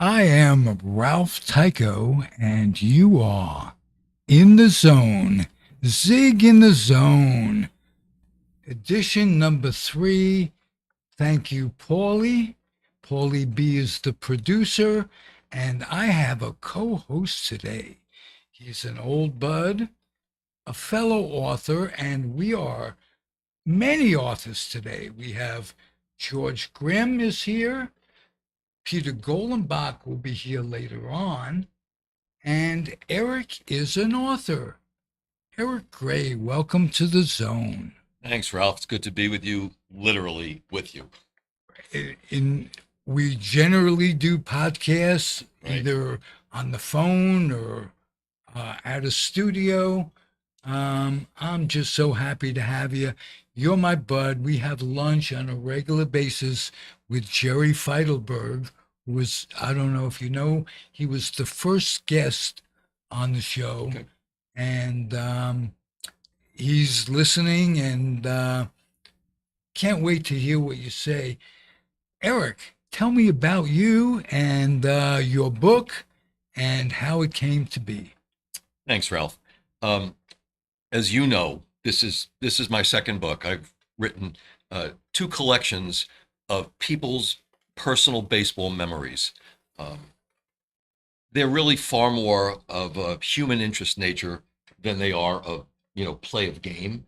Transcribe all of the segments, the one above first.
I am Ralph Tycho, and you are in the zone. Zig in the zone. Edition number 3. Thank you, Paulie. Paulie B is the producer, and I have a co host today. He's an old bud, a fellow author, and we are many authors today. We have George Grimm is here. Peter Golenbach will be here later on. And Eric is an author. Eric Gray, welcome to the zone. Thanks, Ralph. It's good to be with you, literally with you. We generally do podcasts Right. either on the phone or at a studio. I'm just so happy to have you. You're my bud. We have lunch on a regular basis with Jerry Feidelberg, who was, I don't know if you know, he was the first guest on the show. Okay. And he's listening and can't wait to hear what you say. Eric, tell me about you and your book and how it came to be. Thanks, Ralph. As you know, this is my second book. I've written 2 collections of people's personal baseball memories. They're really far more of a human interest nature than they are of play of game.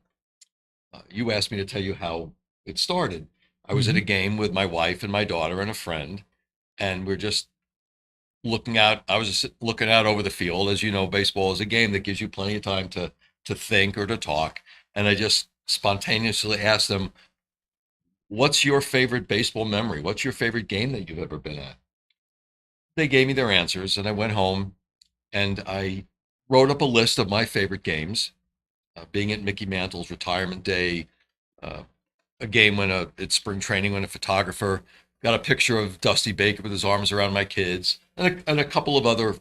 You asked me to tell you how it started. I was at a game with my wife and my daughter and a friend, and we're just looking out. I was just looking out over the field. As you know, baseball is a game that gives you plenty of time to think or to talk. And I just spontaneously asked them, "What's your favorite baseball memory? What's your favorite game that you've ever been at?" They gave me their answers, and I went home and I wrote up a list of my favorite games. Being at Mickey Mantle's retirement day, a game it's spring training when a photographer got a picture of Dusty Baker with his arms around my kids, and a couple of other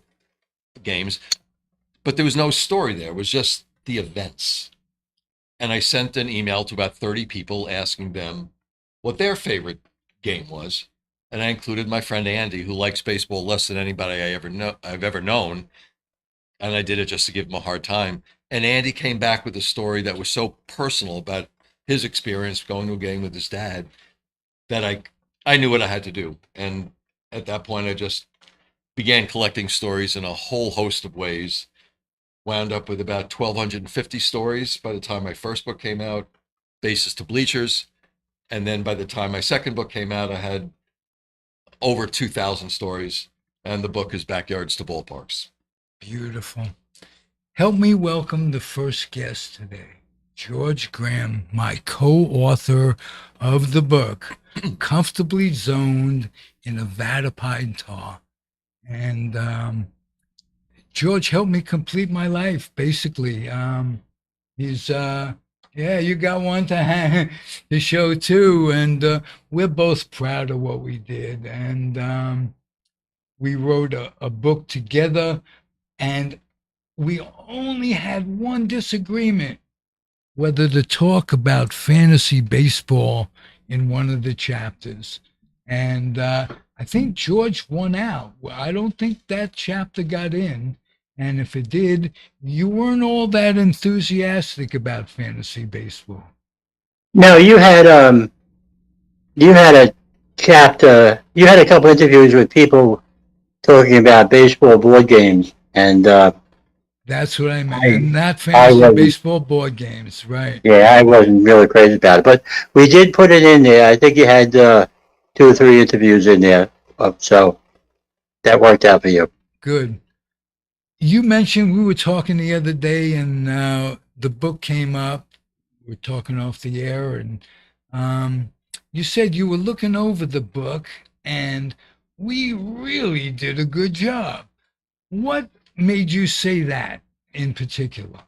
games. But there was no story there. It was just the events. And I sent an email to about 30 people asking them what their favorite game was. And I included my friend Andy, who likes baseball less than anybody I've ever known. And I did it just to give him a hard time. And Andy came back with a story that was so personal about his experience going to a game with his dad that I knew what I had to do. And at that point, I just began collecting stories in a whole host of ways. Wound up with about 1,250 stories by the time my first book came out, Bases to Bleachers. And then by the time my second book came out, I had over 2,000 stories. And the book is Backyards to Ballparks. Beautiful. Help me welcome the first guest today, George Grimm, my co-author of the book, Comfortably Zoned in a Vat of Pine Tar. And George helped me complete my life, basically. He's, you got one to show too. And we're both proud of what we did. And we wrote a book together, and we only had one disagreement, whether to talk about fantasy baseball in one of the chapters. And I think George won out. I don't think that chapter got in. And if it did, you weren't all that enthusiastic about fantasy baseball. No, you had a chapter. You had a couple interviews with people talking about baseball board games, and That's what I meant. And not fantasy baseball board games, right? Yeah, I wasn't really crazy about it, but we did put it in there. I think you had 2 or 3 interviews in there, so that worked out for you. Good. You mentioned we were talking the other day, and the book came up. We're talking off the air, and you said you were looking over the book, and we really did a good job. What made you say that in particular?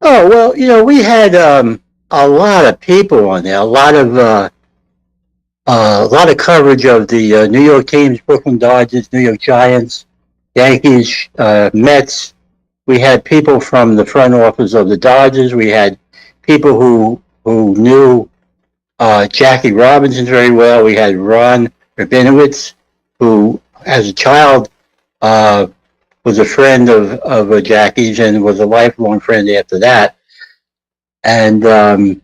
Oh, well, we had a lot of people on there, a lot of coverage of the New York teams, Brooklyn Dodgers, New York Giants, Yankees, Mets. We had people from the front office of the Dodgers. We had people who knew Jackie Robinson very well. We had Ron Rabinowitz, who as a child, was a friend of Jackie's and was a lifelong friend after that. And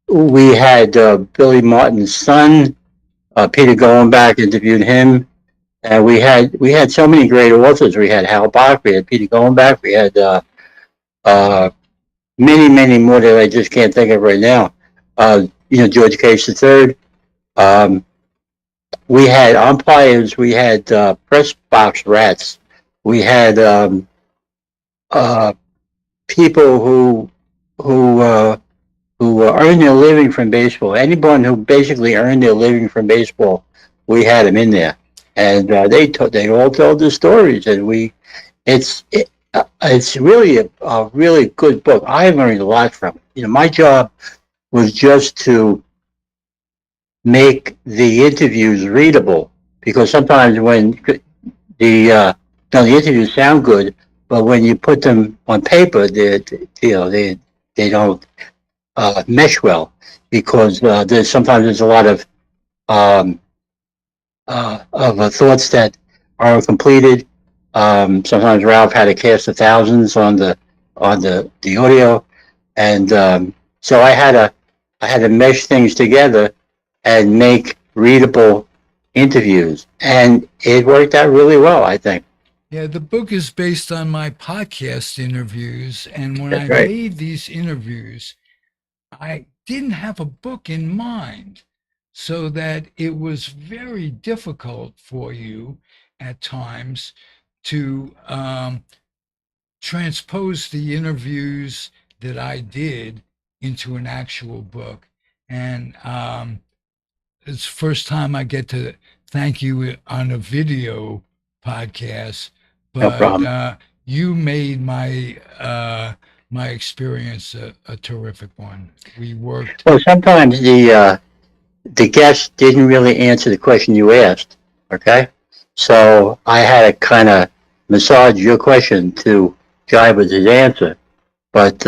we had Billy Martin's son, Peter Golenbach, interviewed him. And we had so many great authors. We had Hal Bach, we had Peter Golenbach, we had many more that I just can't think of right now. George Case III. We had umpires. We had press box rats. We had people who earned their living from baseball. Anyone who basically earned their living from baseball, we had them in there, and they all told their stories. And it's really a really good book. I learned a lot from it. My job was just to make the interviews readable, because sometimes when the interviews sound good, but when you put them on paper, they don't mesh well, because there's a lot of thoughts that are completed. Sometimes Ralph had a cast of thousands on the audio, and so I had to mesh things together and make readable interviews, and it worked out really well, I think. Yeah, the book is based on my podcast interviews, and when That's I right. made these interviews, I didn't have a book in mind, so that it was very difficult for you at times to transpose the interviews that I did into an actual book. And it's the first time I get to thank you on a video podcast, No but problem. you made my my experience a terrific one. We worked. Well, sometimes the guest didn't really answer the question you asked. Okay, so I had to kind of massage your question to jive with his answer, but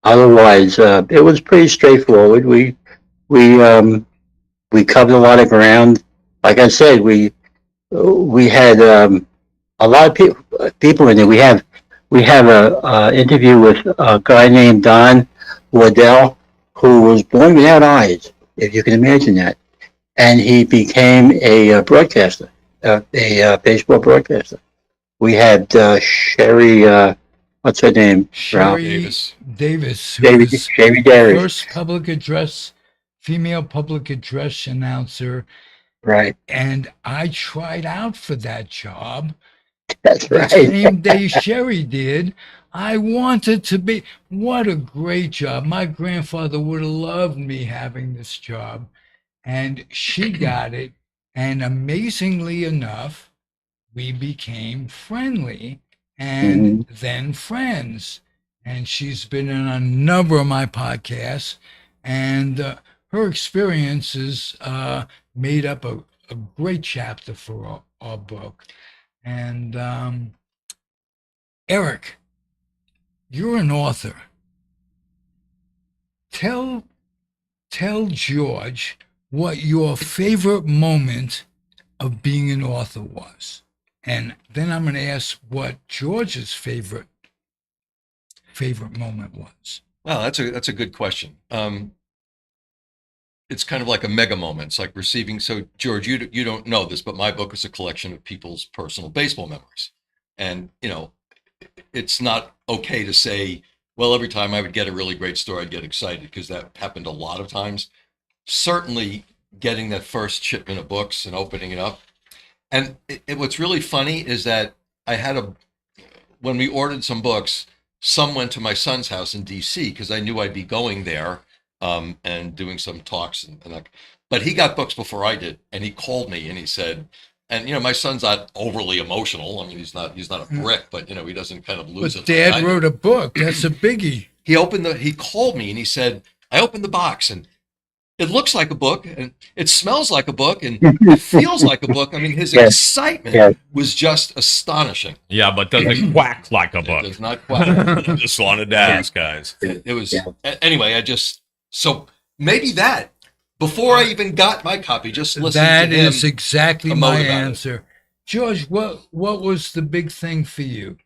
otherwise, it was pretty straightforward. We covered a lot of ground. Like I said, we had a lot of people in there. We have a interview with a guy named Don Waddell, who was born without eyes, if you can imagine that, and he became a broadcaster, a baseball broadcaster. We had Sherry, what's her name? Ralph? Sherry Davis, who was Sherry the Davis. first female public address announcer, Right. and I tried out for that job That's the right. same day Sherry did. I wanted to be. What a great job! My grandfather would have loved me having this job, and she got it. And amazingly enough, we became friendly and Mhm. then friends. And she's been in a number of my podcasts, and her experiences made up a great chapter for our book. And Eric, you're an author. Tell George what your favorite moment of being an author was. And then I'm going to ask what George's favorite moment was. Well, that's a good question. It's kind of like a mega moment. It's like receiving. So, George, you don't know this, but my book is a collection of people's personal baseball memories, and it's not okay to say, well, every time I would get a really great story, I'd get excited, because that happened a lot of times. Certainly, getting that first shipment of books and opening it up, and what's really funny is that when we ordered some books, some went to my son's house in D.C. because I knew I'd be going there and doing some talks, but he got books before I did, and he called me and he said, and my son's not overly emotional. I mean, he's not a brick, but he doesn't kind of lose But it. Dad wrote a book. That's a biggie. He called me and he said, I opened the box and it looks like a book and it smells like a book and it feels like a book. I mean, his Yes. excitement Yes. was just astonishing. Yeah, but does it quack like a It book? does not quite. Just wanted to ask, guys. It was Yeah. anyway. So maybe that, before I even got my copy. Just listening That to him. is exactly emote my about it. answer. George, what was the big thing for you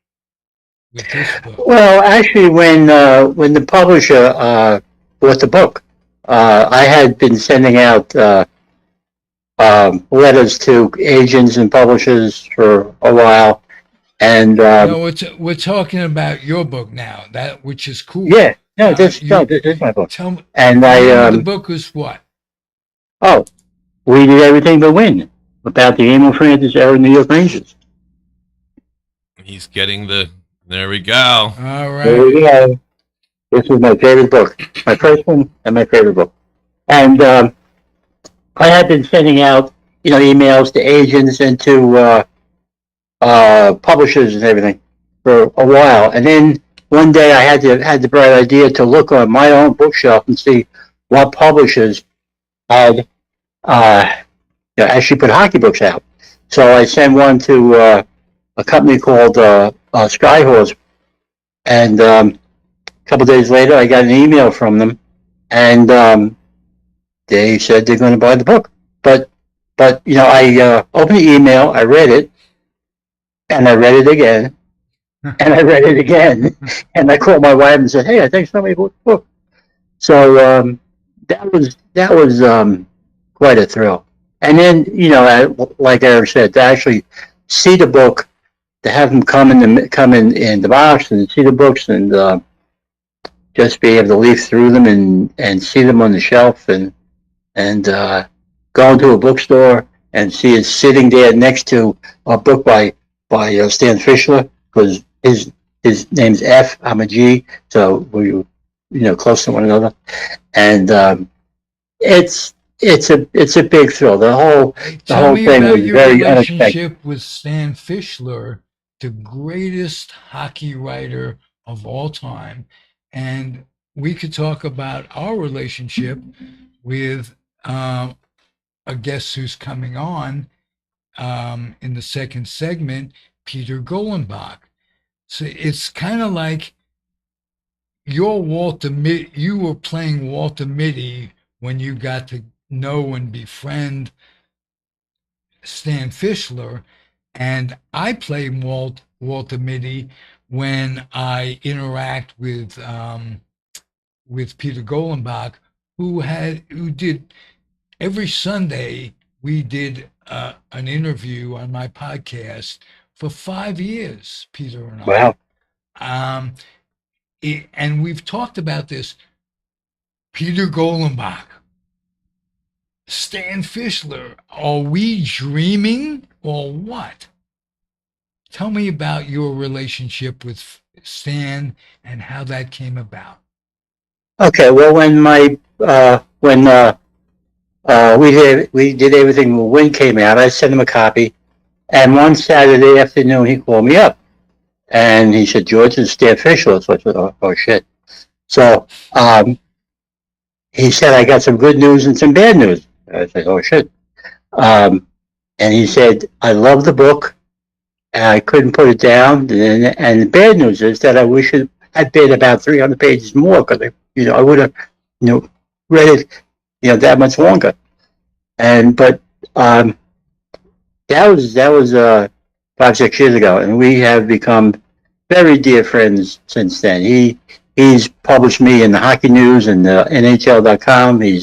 with this book? Well, actually, when the publisher bought the book, I had been sending out letters to agents and publishers for a while, and No, we're talking about your book now, that which is cool. yeah, no, this You is my book, tell me, and the name of the I book is what? oh, we did everything but win about the Emil Francis era New York Rangers. He's getting the. There we go. All There right. we go. This is my favorite book, my first one, and my favorite book. And I had been sending out, emails to agents and to publishers and everything for a while. And then one day I had the bright idea to look on my own bookshelf and see what publishers had actually put hockey books out. So I sent one to a company called Skyhorse, and a couple days later I got an email from them, and they said they're going to buy the book. But I opened the email, I read it, and I read it again, and I read it again, and I called my wife and said, "Hey, I think somebody bought the book." So that was quite a thrill. And then like Eric said, to actually see the book, to have them come in the box and see the books, and just be able to leaf through them and see them on the shelf, and go into a bookstore and see it sitting there next to a book by Stan Fischler, because his name's F, I'm a G, so we're close to one another, and it's a big thrill. The whole Tell me thing about was your very unexpected. relationship with Stan Fischler, the greatest hockey writer of all time. And we could talk about our relationship with a guest who's coming on in the second segment, Peter Golenbach. So it's kind of like you were playing Walter Mitty when you got to know and befriend Stan Fischler, and I play Walter Mitty when I interact with Peter Golenbach, who did every Sunday. We did an interview on my podcast for 5 years, Peter and I. Wow. And we've talked about this. Peter Golenbach, Stan Fischler, are we dreaming or what? Tell me about your relationship with Stan and how that came about. Okay, well, when we did everything when Win came out, I sent him a copy, and one Saturday afternoon he called me up, and he said, "George, it's Stan Fischler." So I said, "Oh shit." So he said, "I got some good news and some bad news." I said, "Oh shit." And he said, "I love the book, and I couldn't put it down. And the bad news is that I wish it had been about 300 pages more, because I would have read it that much longer." But that was 5-6 years ago, and we have become very dear friends since then. He's published me in the Hockey News and NHL.com. He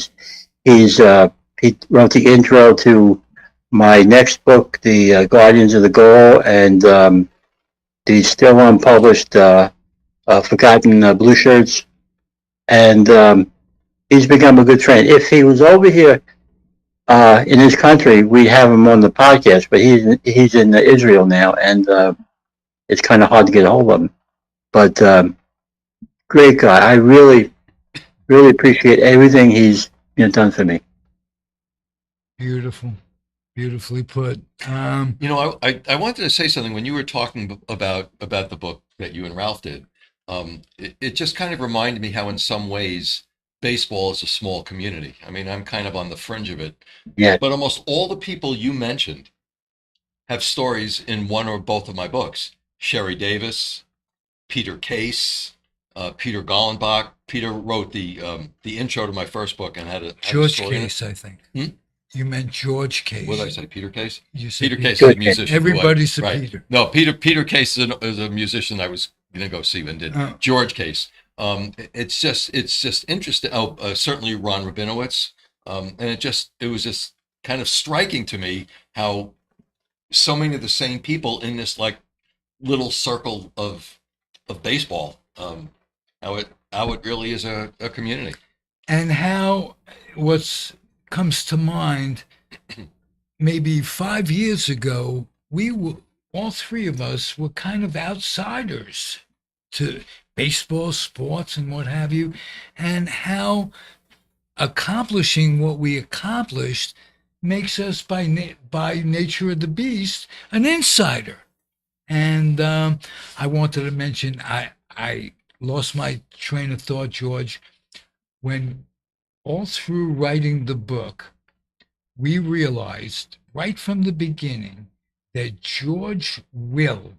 wrote the intro to my next book, The Guardians of the Goal, and the still unpublished Forgotten Blue Shirts, and he's become a good friend. If he was over here in his country, we'd have him on the podcast, but he's in Israel now, and it's kind of hard to get a hold of him. But great guy. I really, really appreciate everything he's done for me. Beautiful. Beautifully put. I wanted to say something when you were talking about the book that you and Ralph did. It just kind of reminded me how in some ways baseball is a small community. I mean, I'm kind of on the fringe of it. Yeah. But almost all the people you mentioned have stories in one or both of my books. Sherry Davis, Peter Case, Peter Gollenbach. Peter wrote the intro to my first book and had a George story in it. Case, I think. Hmm? You meant George Case. What did I say? Peter Case? You said Peter Case is George a Case. musician. Everybody's a right. Peter. No, Peter Case is a musician I was going to go see and did. Oh. George Case. It's just interesting. Oh, certainly Ron Rabinowitz. And it was just kind of striking to me how so many of the same people in this like little circle of baseball, how it really is a community. And how what's comes to mind, maybe 5 years ago, all three of us were kind of outsiders to baseball, sports, and what have you, and how accomplishing what we accomplished makes us by nature of the beast an insider. And I wanted to mention, I lost my train of thought, George, when all through writing the book, we realized right from the beginning that George Will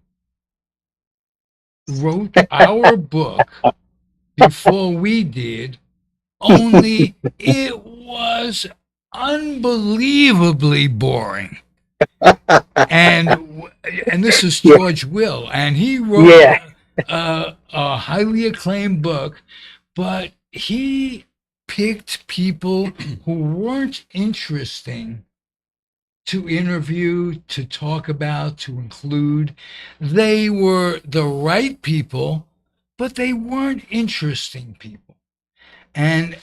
wrote our book before we did, only it was unbelievably boring. And this is George Will, and he wrote Yeah. a highly acclaimed book, but he picked people who weren't interesting to interview, to talk about, to include. They were the right people, but they weren't interesting people. And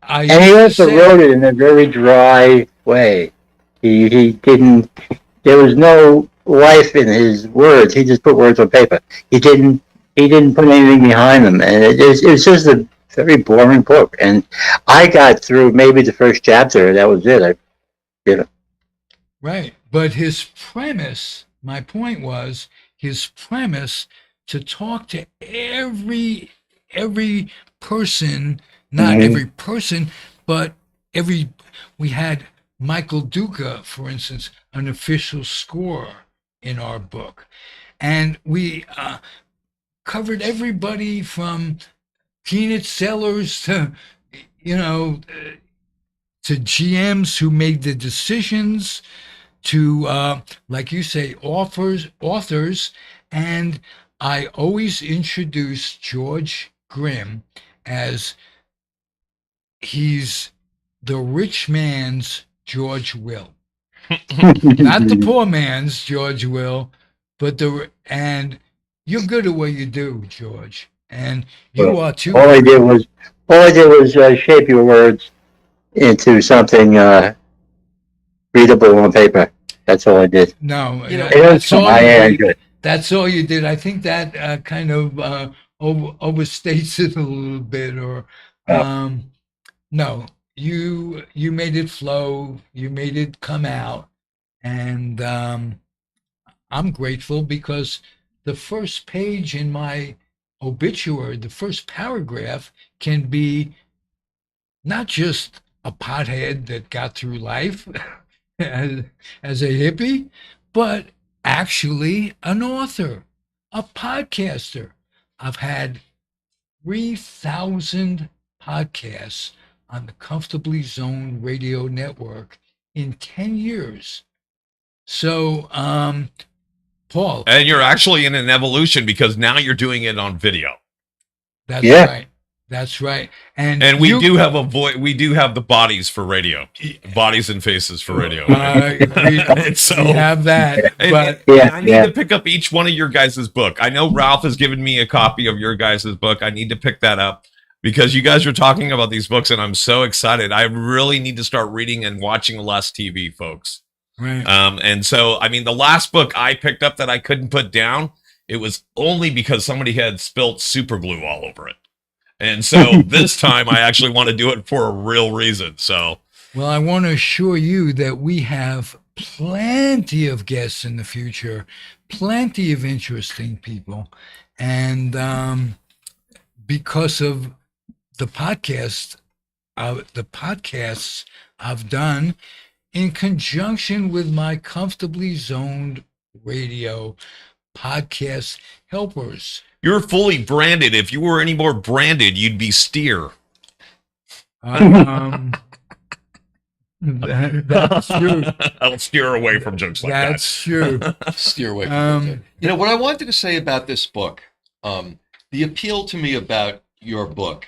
And he also wrote it in a very dry way. He didn't. There was no life in his words. He just put words on paper. He didn't put anything behind them, and it was just a very boring book. And I got through maybe the first chapter. That was it. Right. But his premise, my point was his premise to talk to every person, not every person, but we had Michael Duca, for instance, an official scorer in our book. And we covered everybody from peanut sellers to, to GMs who made the decisions, to, like you say, authors. And I always introduce George Grimm as he's the rich man's George Will. Not the poor man's George Will, but and you're good at what you do, George. And you are too. All I did was shape your words into something readable on paper. That's all I did. No, You know, that's all I you am did. good. That's all you did. I think that kind of overstates it a little bit, or no, you made it flow. You made it come out, and I'm grateful because the first page in my obituary, the first paragraph, can be not just a pothead that got through life as a hippie, but actually an author, a podcaster. I've had 3,000 podcasts on the Comfortably Zoned radio network in 10 years. So, Paul, And you're actually in an evolution because now you're doing it on video. that's Yeah. right. That's right. And We you- do have we do have the bodies for radio. Bodies and faces for radio. we So- have that, And- but and Yeah, I need yeah. to pick up each one of your guys' book. I know Ralph has given me a copy of your guys' book. I need to pick that up because you guys are talking about these books and I'm so excited. I really need to start reading and watching less TV, folks. right. And so, I mean, the last book I picked up that I couldn't put down, it was only because somebody had spilt super glue all over it. And so this time I actually want to do it for a real reason. So, Well, I want to assure you that we have plenty of guests in the future, plenty of interesting people. And because of the podcasts I've done in conjunction with my Comfortably Zoned Radio podcast helpers, You're fully branded. If you were any more branded, you'd be Steer. That's true. I'll steer away from jokes like that. That's true. Steer away from Um, that. You know what I wanted to say about this book. The appeal to me about your book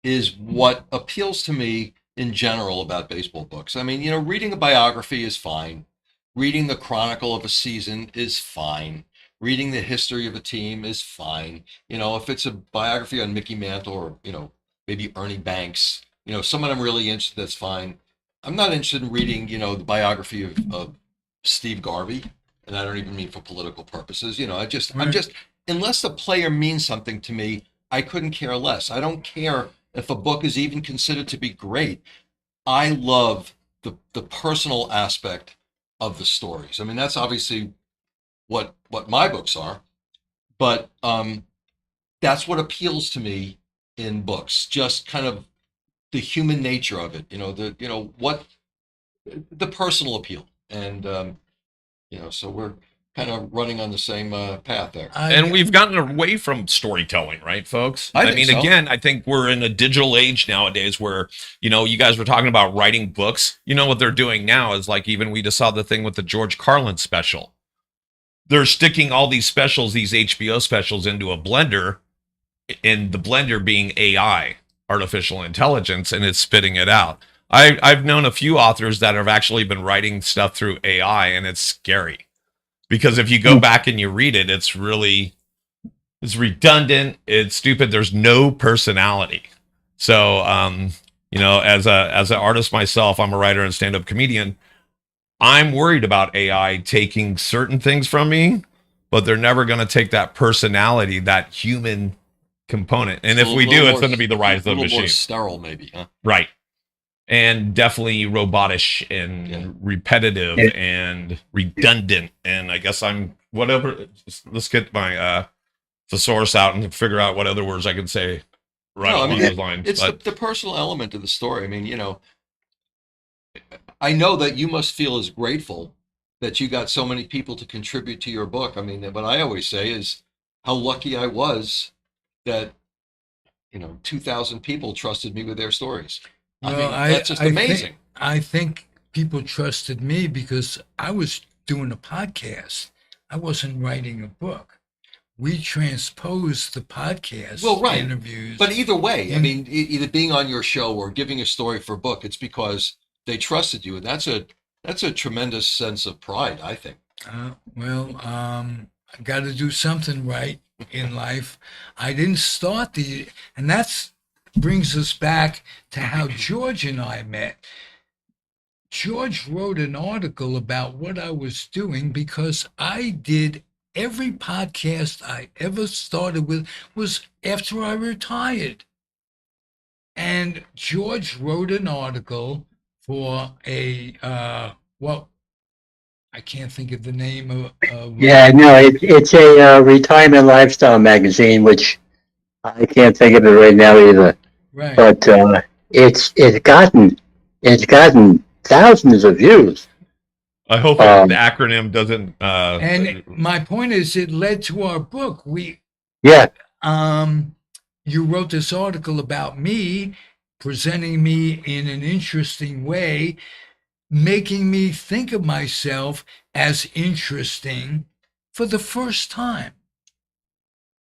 is what appeals to me in general about baseball books. I mean, reading a biography is fine. Reading the chronicle of a season is fine. Reading the history of a team is fine. If it's a biography on Mickey Mantle or, maybe Ernie Banks, someone I'm really interested, that's fine. I'm not interested in reading, the biography of Steve Garvey, and I don't even mean for political purposes. I'm just, unless the player means something to me, I couldn't care less. I don't care if a book is even considered to be great. I love the personal aspect of the stories. I mean, that's obviously what my books are, but that's what appeals to me in books. Just kind of the human nature of it. What the personal appeal, and so we're kind of running on the same path there. And we've gotten away from storytelling, right, folks? I think so. Again, I think we're in a digital age nowadays where, you guys were talking about writing books. What they're doing now is like, even we just saw the thing with the George Carlin special. They're sticking all these specials, these HBO specials, into a blender, and the blender being AI, artificial intelligence, and it's spitting it out. I've known a few authors that have actually been writing stuff through AI, and it's scary. Because if you go back and you read it, it's redundant, it's stupid, there's no personality. So, as an artist myself, I'm a writer and stand-up comedian, I'm worried about AI taking certain things from me, but they're never going to take that personality, that human component. And if we do, it's going to be the rise of the machine. More sterile, maybe, huh? Right. And definitely robotish and repetitive and redundant. And I guess I'm whatever. Let's get my thesaurus out and figure out what other words I can say along those lines. It's the personal element of the story. I mean, I know that you must feel as grateful that you got so many people to contribute to your book. I mean, what I always say is how lucky I was that 2,000 people trusted me with their stories. Well, that's just amazing. I think people trusted me because I was doing a podcast. I wasn't writing a book. We transposed the podcast interviews. But either way, I mean, either being on your show or giving a story for a book, it's because they trusted you, and that's a tremendous sense of pride, I think. I got to do something right in life. I didn't start and that's brings us back to how George and I met. George wrote an article about what I was doing because I did every podcast I ever started with was after I retired. And George wrote an article for I can't think of the name of it's a retirement lifestyle magazine, which I can't think of it right now either. Right. But it's gotten thousands of views. I hope the acronym doesn't. And my point is, it led to our book. You wrote this article about me, presenting me in an interesting way, making me think of myself as interesting for the first time.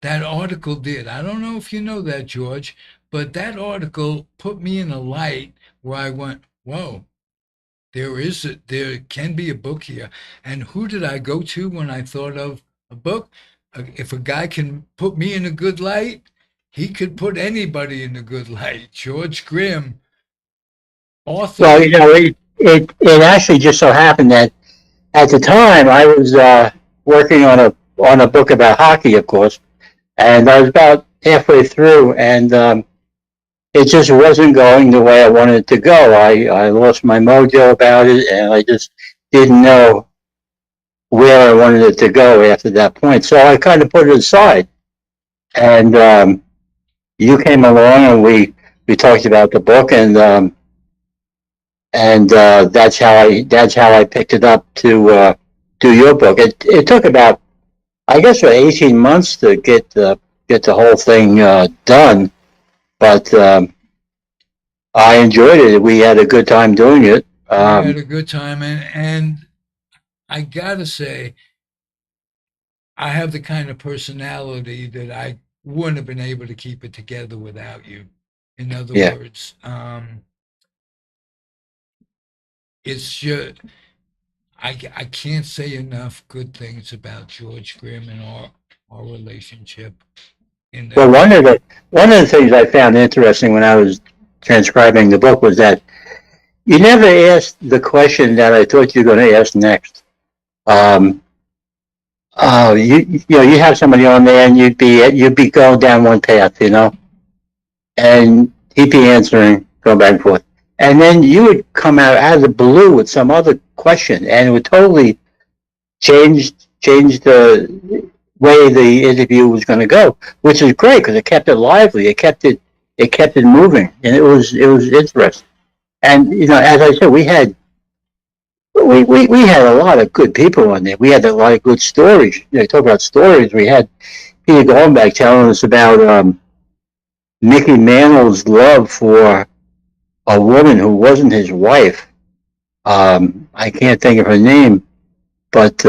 That article did. I don't know if you know that, George, but that article put me in a light where I went, whoa, there can be a book here. And who did I go to when I thought of a book? If a guy can put me in a good light, he could put anybody in a good light. George Grimm, author. Well, it actually just so happened that at the time I was working on a book about hockey, of course, and I was about halfway through, and it just wasn't going the way I wanted it to go. I lost my mojo about it, and I just didn't know where I wanted it to go after that point. So I kind of put it aside, and you came along, and we talked about the book, and that's how I picked it up to do your book. It took about, I guess, 18 months to get get the whole thing done, but I enjoyed it. We had a good time doing it. We had a good time, and I gotta say, I have the kind of personality that I wouldn't have been able to keep it together without you. In other Yeah. words, it's just I can't say enough good things about George Grimm and our relationship. In Well, the one of the things I found interesting when I was transcribing the book was that you never asked the question that I thought you were going to ask next. Um, you have somebody on there, and you'd be going down one path, and he'd be answering, going back and forth, and then you would come out of the blue with some other question, and it would totally change the way the interview was going to go, which is great because it kept it lively, it kept it moving, and it was interesting. And as I said, we had a lot of good people on there. We had a lot of good stories. Talk about stories. We had Peter Goldenbach telling us about Mickey Mantle's love for a woman who wasn't his wife. I can't think of her name, but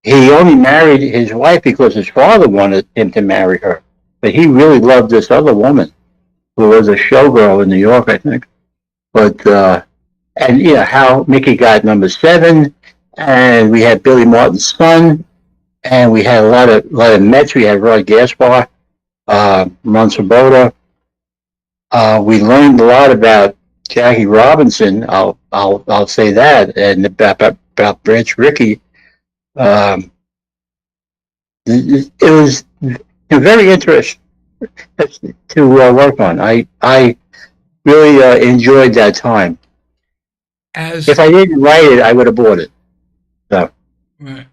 he only married his wife because his father wanted him to marry her. But he really loved this other woman who was a showgirl in New York, I think. But and how Mickey got number 7, and we had Billy Martin's son, and we had a lot of Mets. We had Rod Gaspar, Ron Swoboda. We learned a lot about Jackie Robinson. I'll say that, and about Branch Rickey. It was very interesting to work on. I really enjoyed that time. as If I didn't write it, I would have bought it. So right,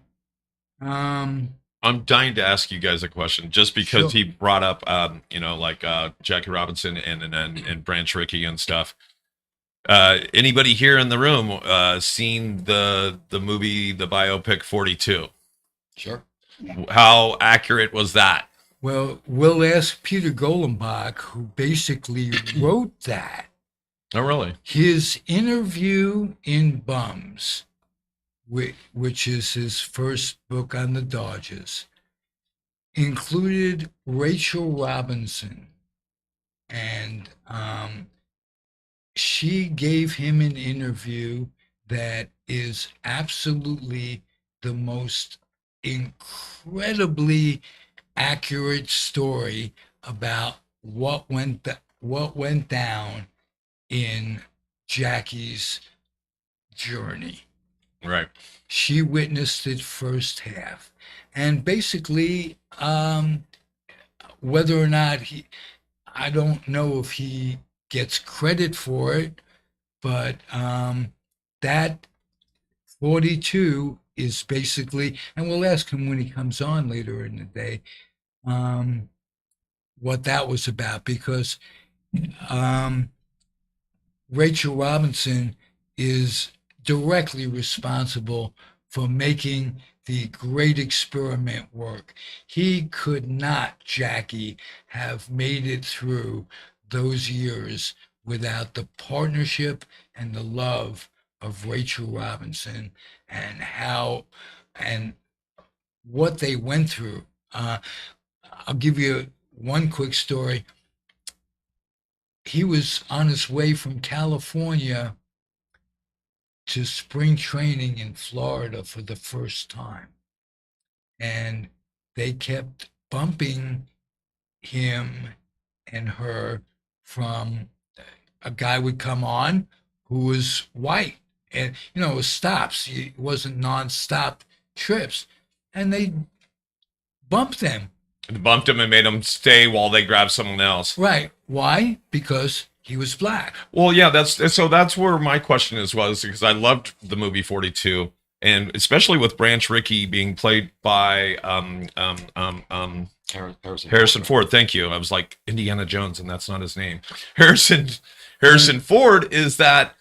I'm dying to ask you guys a question just because Sure. he brought up, Jackie Robinson and Branch Rickey and stuff. Anybody here in the room seen the movie, the biopic 42? Sure. How accurate was that? well, we'll ask Peter Golenbach, who basically wrote that. Oh, really? His interview in Bums, which is his first book on the Dodgers, included Rachel Robinson, and she gave him an interview that is absolutely the most incredibly accurate story about what went down in Jackie's journey. Right. She witnessed it first half, and basically, whether or not I don't know if he gets credit for it, but that 42 is basically, and we'll ask him when he comes on later in the day, what that was about, because Rachel Robinson is directly responsible for making the great experiment work. He could not, Jackie, have made it through those years without the partnership and the love of Rachel Robinson and what they went through. I'll give you one quick story. He was on his way from California to spring training in Florida for the first time. And they kept bumping him and her from a guy would come on who was white. And, it was stops. It wasn't nonstop trips. And they bumped them. Bumped him and made him stay while they grabbed someone else. Right. Why? Because he was black. Well, yeah, that's where my question was because I loved the movie 42, and especially with Branch Rickey being played by Harrison Ford. Thank you. I was like Indiana Jones, and that's not his name. Harrison Ford is that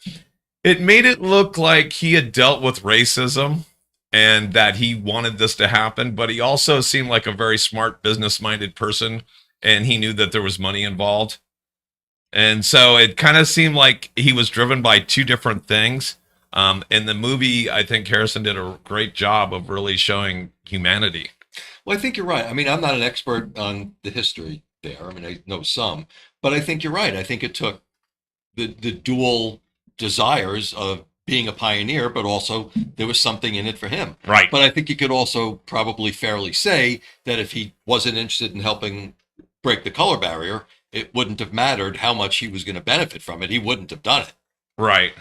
it made it look like he had dealt with racism and that he wanted this to happen, but he also seemed like a very smart, business-minded person, and he knew that there was money involved. And so it kind of seemed like he was driven by two different things. In the movie, I think Harrison did a great job of really showing humanity. Well, I think you're right. I mean, I'm not an expert on the history there. I mean, I know some, but I think you're right. I think it took the dual desires of being a pioneer, but also there was something in it for him. Right. But I think you could also probably fairly say that if he wasn't interested in helping break the color barrier, it wouldn't have mattered how much he was going to benefit from it. He wouldn't have done it. Right.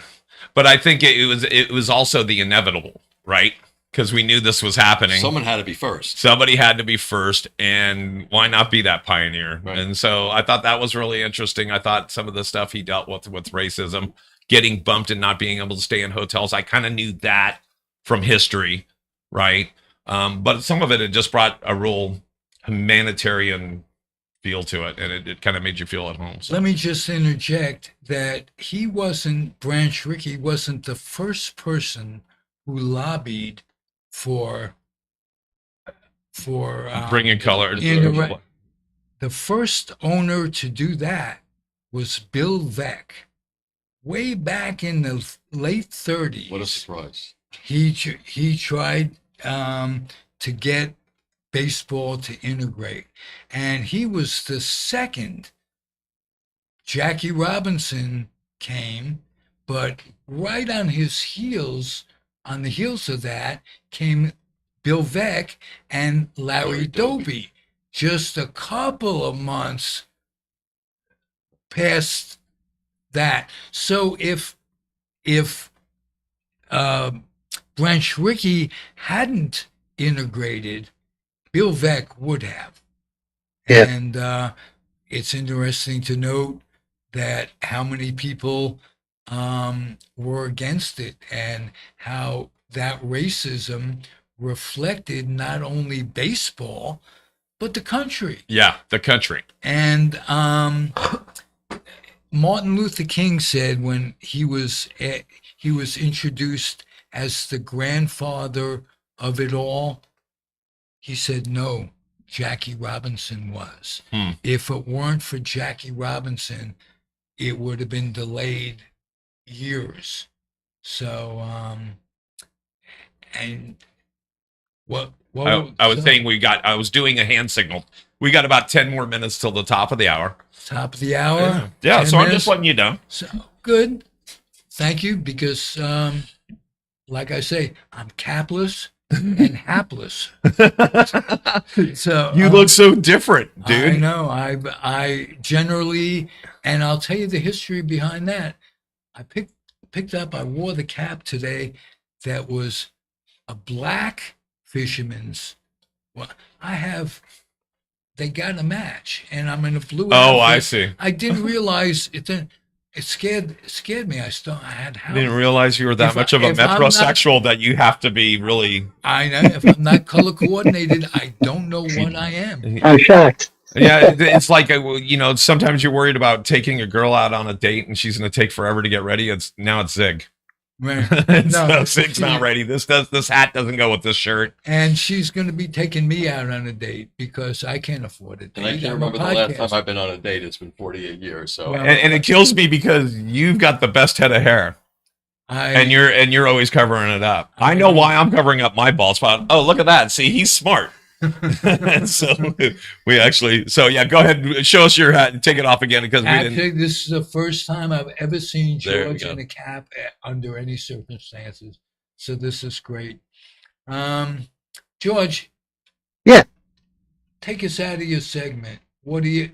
But I think it was also the inevitable, right? Because we knew this was happening. Someone had to be first. Somebody had to be first, and why not be that pioneer? Right. And so I thought that was really interesting. I thought some of the stuff he dealt with racism, getting bumped and not being able to stay in hotels, I kind of knew that from history, right? But some of it just brought a real humanitarian feel to it, and it kind of made you feel at home. So. Let me just interject that Branch Rickey wasn't the first person who lobbied for Bringing color. the first owner to do that was Bill Veeck, way back in the late 30s. What a surprise. He tried to get baseball to integrate, and he was the second. Jackie Robinson came, but right on his heels, on the heels of that, came Bill Veeck and Larry Doby. Just a couple of months past that. So if Branch Rickey hadn't integrated, Bill Veeck would have. Yeah. And it's interesting to note that how many people were against it, and how that racism reflected not only baseball, but the country. Yeah, the country. And Martin Luther King said when he was introduced as the grandfather of it all, he said, no, Jackie Robinson was. If it weren't for Jackie Robinson, it would have been delayed years. So, and what I was saying I was doing a hand signal. We got about 10 more minutes till the top of the hour. Top of the hour. Yeah, 10 so I'm minutes? just letting you know. So good. Thank you, because like I say, I'm capless and hapless. So You look so different, dude. I know. I generally, and I'll tell you the history behind that. I picked up. I wore the cap today. That was a black fisherman's. Well, they got a match, and I'm in a blue. Oh, outfit. I see. I didn't realize it. Then it scared me. I had. I didn't realize you were that If much of a if I'm metrosexual that you have to be really. I know. If I'm not color coordinated, I don't know what I am. I'm shocked. Yeah, it's like sometimes you're worried about taking a girl out on a date and she's going to take forever to get ready. Now it's Zig. Right. No, Zig's not ready. This hat doesn't go with this shirt. And she's going to be taking me out on a date because I can't afford it. And I can't remember the last time I've been on a date. It's been 48 years. So Well, And it kills me because you've got the best head of hair. And you're always covering it up. I know why I'm covering up my bald spot. Oh, look at that. See, he's smart. So yeah, go ahead and show us your hat and take it off again because we didn't. Actually, this is the first time I've ever seen There we George go. in a cap under any circumstances. So this is great. George. Yeah. Take us out of your segment. What do you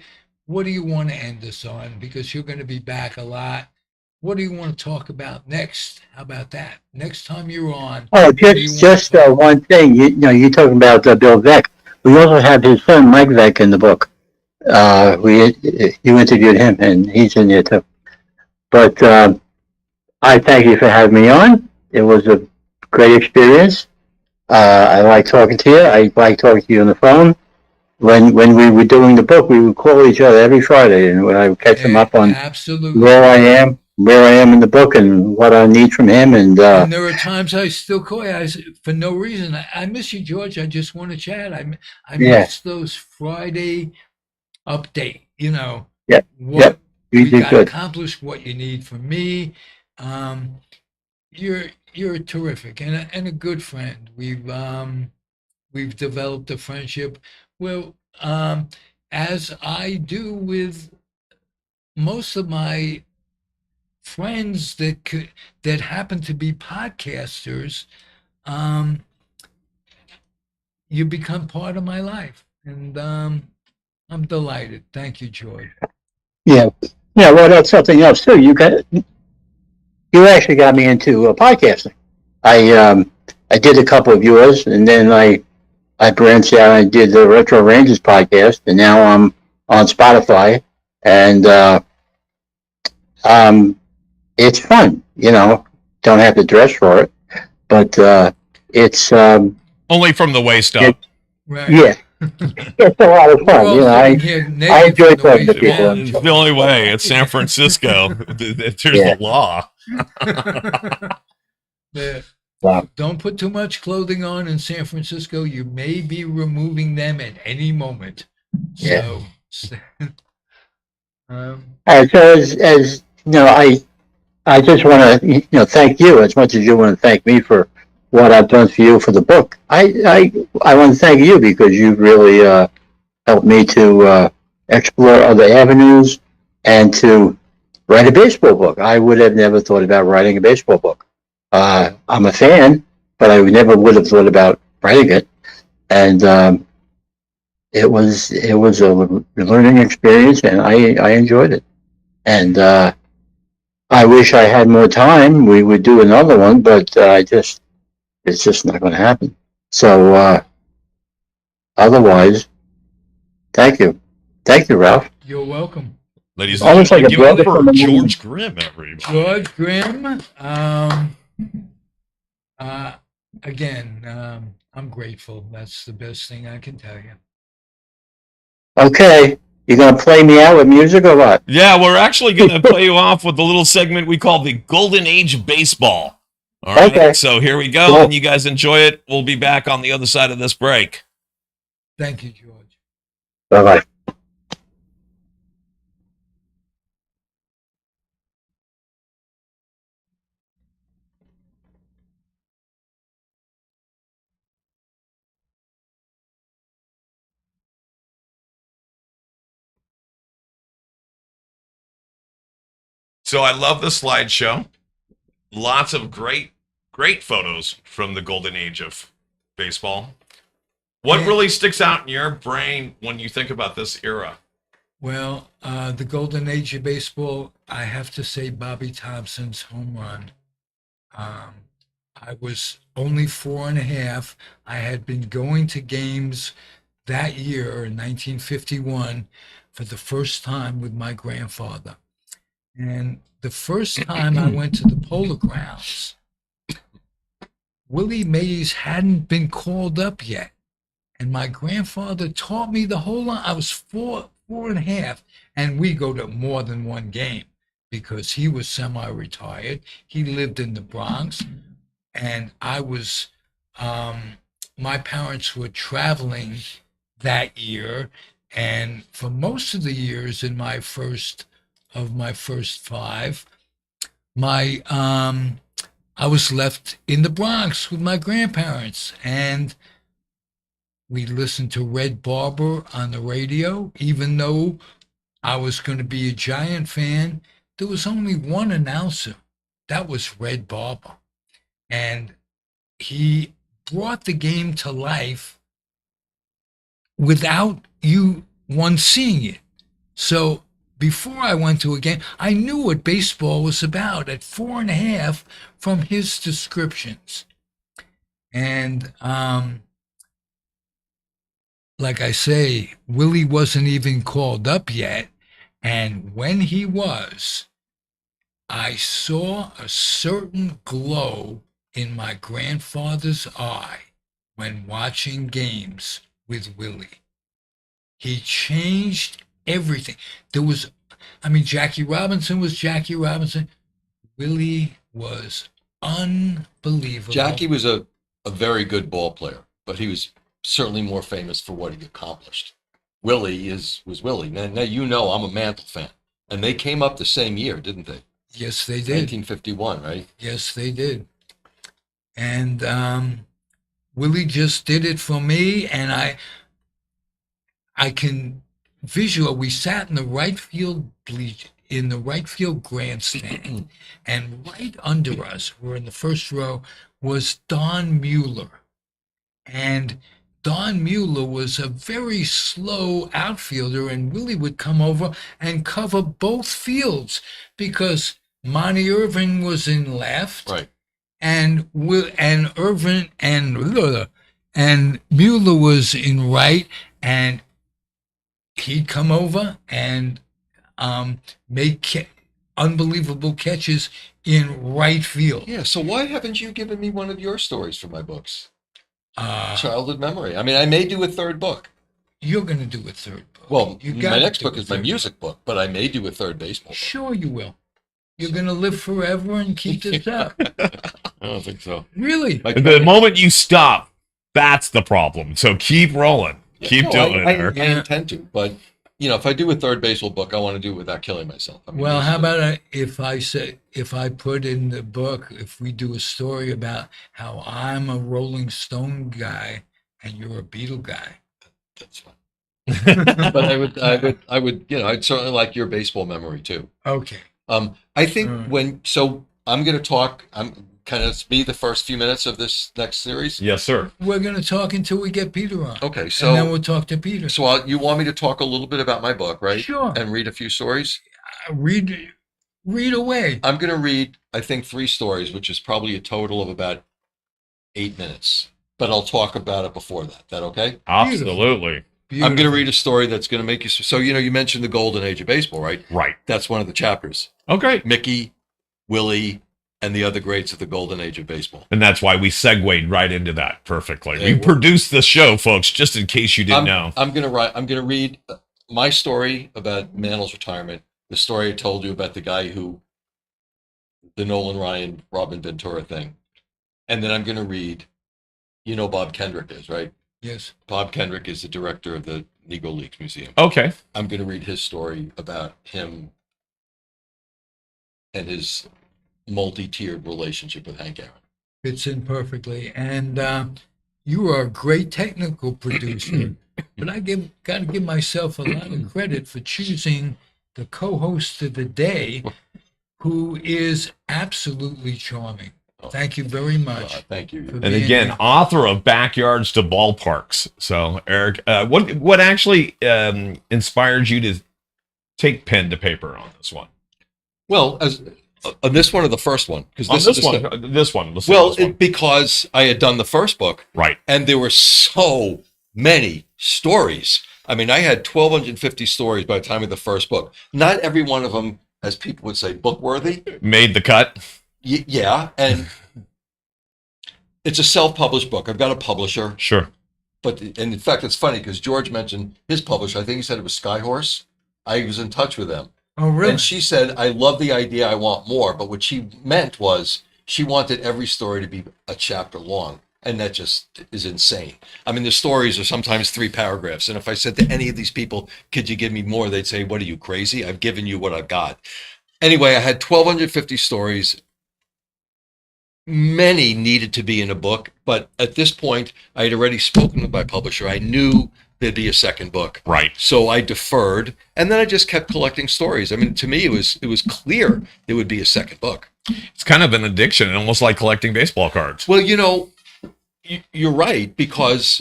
want to end us on? Because you're going to be back a lot. What do you want to talk about next? How about that? Next time you're on. Oh, what do you just want to one thing. You're talking about Bill Veeck. We also have his son Mike Veeck in the book. You interviewed him, and he's in there too. But I thank you for having me on. It was a great experience. I like talking to you. I like talking to you on the phone. When we were doing the book, we would call each other every Friday, and I would catch him up on Absolutely. where I am. where I am in the book and what I need from him. And And there are times I still call you for no reason. I miss you, George. I just want to chat. I yeah, miss those Friday update. You know yep, what you we did got good. accomplished, what you need from me. Um, you're terrific and a good friend. We've developed a friendship. Well, as I do with most of my friends that happen to be podcasters, um, you become part of my life, and I'm delighted. Thank you, Joy. Yeah, yeah. Well, that's something else too. You actually got me into podcasting. I did a couple of yours, and then I branched out. I did the Retro Rangers podcast, and now I'm on Spotify, and um, it's fun. Don't have to dress for it, but it's Only from the waist it, up. Right. yeah, it's a lot of We're fun. all sitting here I naked enjoy from the talking to waist people. Well, down. it's the only way. It's San Francisco. There's Yeah. a law. Yeah. Wow. Don't put too much clothing on in San Francisco. You may be removing them at any moment. Yeah. So, So as I just want to thank you as much as you want to thank me for what I've done for you for the book. I want to thank you because you've really helped me to explore other avenues and to write a baseball book. I would have never thought about writing a baseball book. I'm a fan, but I never would have thought about writing it. And it was a learning experience, and I enjoyed it. And I wish I had more time. We would do another one, but it's just not going to happen. So otherwise, thank you, Ralph. you're welcome. Ladies and Almost gentlemen, like a give it up brother for from another- George Grimm, everybody. George Grimm. Again, I'm grateful. That's the best thing I can tell you. Okay, you gonna play me out with music or what? Yeah, we're actually going to play you off with the little segment we call the Golden Age of Baseball. All right, Okay. so here we go, Cool. and you guys enjoy it. We'll be back on the other side of this break. Thank you, George. Bye bye. So I love the slideshow. Lots of great photos from the Golden Age of baseball. What Yeah. really sticks out in your brain when you think about this era? Well, the golden age of baseball, I have to say Bobby Thompson's home run. I was only 4.5. I had been going to games that year in 1951 for the first time with my grandfather. And the first time I went to the Polo Grounds, Willie Mays hadn't been called up yet. And my grandfather taught me the whole lot. I was 4.5, and we go to more than one game because he was semi-retired. He lived in the Bronx, and I was. My parents were traveling that year, and for most of the years in my first 5, my I was left in the Bronx with my grandparents, and we listened to Red Barber on the radio. Even though I was going to be a Giant fan, there was only one announcer. That was Red Barber. And he brought the game to life without you once seeing it. So before I went to a game, I knew what baseball was about at 4.5 from his descriptions. And like I say, Willie wasn't even called up yet. And when he was, I saw a certain glow in my grandfather's eye when watching games with Willie. He changed everything. Jackie Robinson was Jackie Robinson. Willie was unbelievable. Jackie was a very good ball player, but he was certainly more famous for what he accomplished. Willie was Willie. Now you know I'm a Mantle fan, and they came up the same year, didn't they? Yes, they did. 1951, right? Yes, they did. And Willie just did it for me, and I can visual. We sat in the right field bleach in the right field grandstand, and right under us, we're in the first row, was Don Mueller. And Don Mueller was a very slow outfielder, and Willie would come over and cover both fields because Monty Irvin was in left, Right. and Irvin and Mueller was in right, and he'd come over and make unbelievable catches in right field. Yeah. So why haven't you given me one of your stories for my books? Uh, Childhood memory. I mean, I may do a third book. you're going to do a third book. Well, You my gotta next do book a is my third music book, but I may do a third baseball book. Sure, you will. You're going to live forever and keep this up. I don't think so. Really? My- The moment you stop, that's the problem. So keep rolling. Keep No, doing it, I Eric. intend to, but if I do a third baseball book, I want to do it without killing myself. I mean, Well, this how is- about if I put in the book, if we do a story about how I'm a Rolling Stone guy and you're a Beatle guy? That's fine. But I would, I'd certainly like your baseball memory too. Okay. I think Alright. so I'm going to talk. I'm kind of be the first few minutes of this next series. Yes, sir. We're going to talk until we get Peter on. Okay, And then so we'll talk to Peter. you want me to talk a little bit about my book, right? Sure. And read a few stories. Read away. I'm going to read, I think, 3 stories, which is probably a total of about 8 minutes. But I'll talk about it before that. That okay? Absolutely. I'm going to read a story that's going to make you. So you mentioned the golden age of baseball, right? Right. That's one of the chapters. Okay. Mickey, Willie, and the other greats of the golden age of baseball. And that's why we segued right into that perfectly. Yeah, We well- produced the show, folks, just in case you didn't know. I'm going to read my story about Mantle's retirement. The story I told you about the guy who, the Nolan Ryan, Robin Ventura thing, and then I'm going to read. You know Bob Kendrick is, right? Yes. Bob Kendrick is the director of the Negro Leagues Museum. Okay. I'm going to read his story about him and his multi-tiered relationship with Hank Aaron. Fits in perfectly. And you are a great technical producer, but I got to give myself a lot of credit for choosing the co-host of the day, who is absolutely charming. Thank you very much. Thank you. for And being again, here. author of Backyards to Ballparks. So, Eric, what actually inspired you to take pen to paper on this one? Well, as on this one or the first one, because On this this is one, Let's say this one. because I had done the first book, Right. and there were so many stories. I mean, I had 1,250 stories by the time of the first book. Not every one of them, as people would say, book worthy. Made the cut. Yeah, and it's a self-published book. I've got a publisher, Sure. and in fact, it's funny because George mentioned his publisher. I think he said it was Skyhorse. I was in touch with them, Oh, really? and she said, "I love the idea. I want more." But what she meant was she wanted every story to be a chapter long, and that just is insane. I mean, the stories are sometimes 3 paragraphs, and if I said to any of these people, "Could you give me more?" they'd say, "What are you, crazy? I've given you what I've got." Anyway, I had 1,250 stories. Many needed to be in a book, but at this point, I had already spoken with my publisher. I knew there'd be a second book. Right. So I deferred, and then I just kept collecting stories. I mean, to me, it was clear there would be a second book. It's kind of an addiction, almost like collecting baseball cards. Well, you're right, because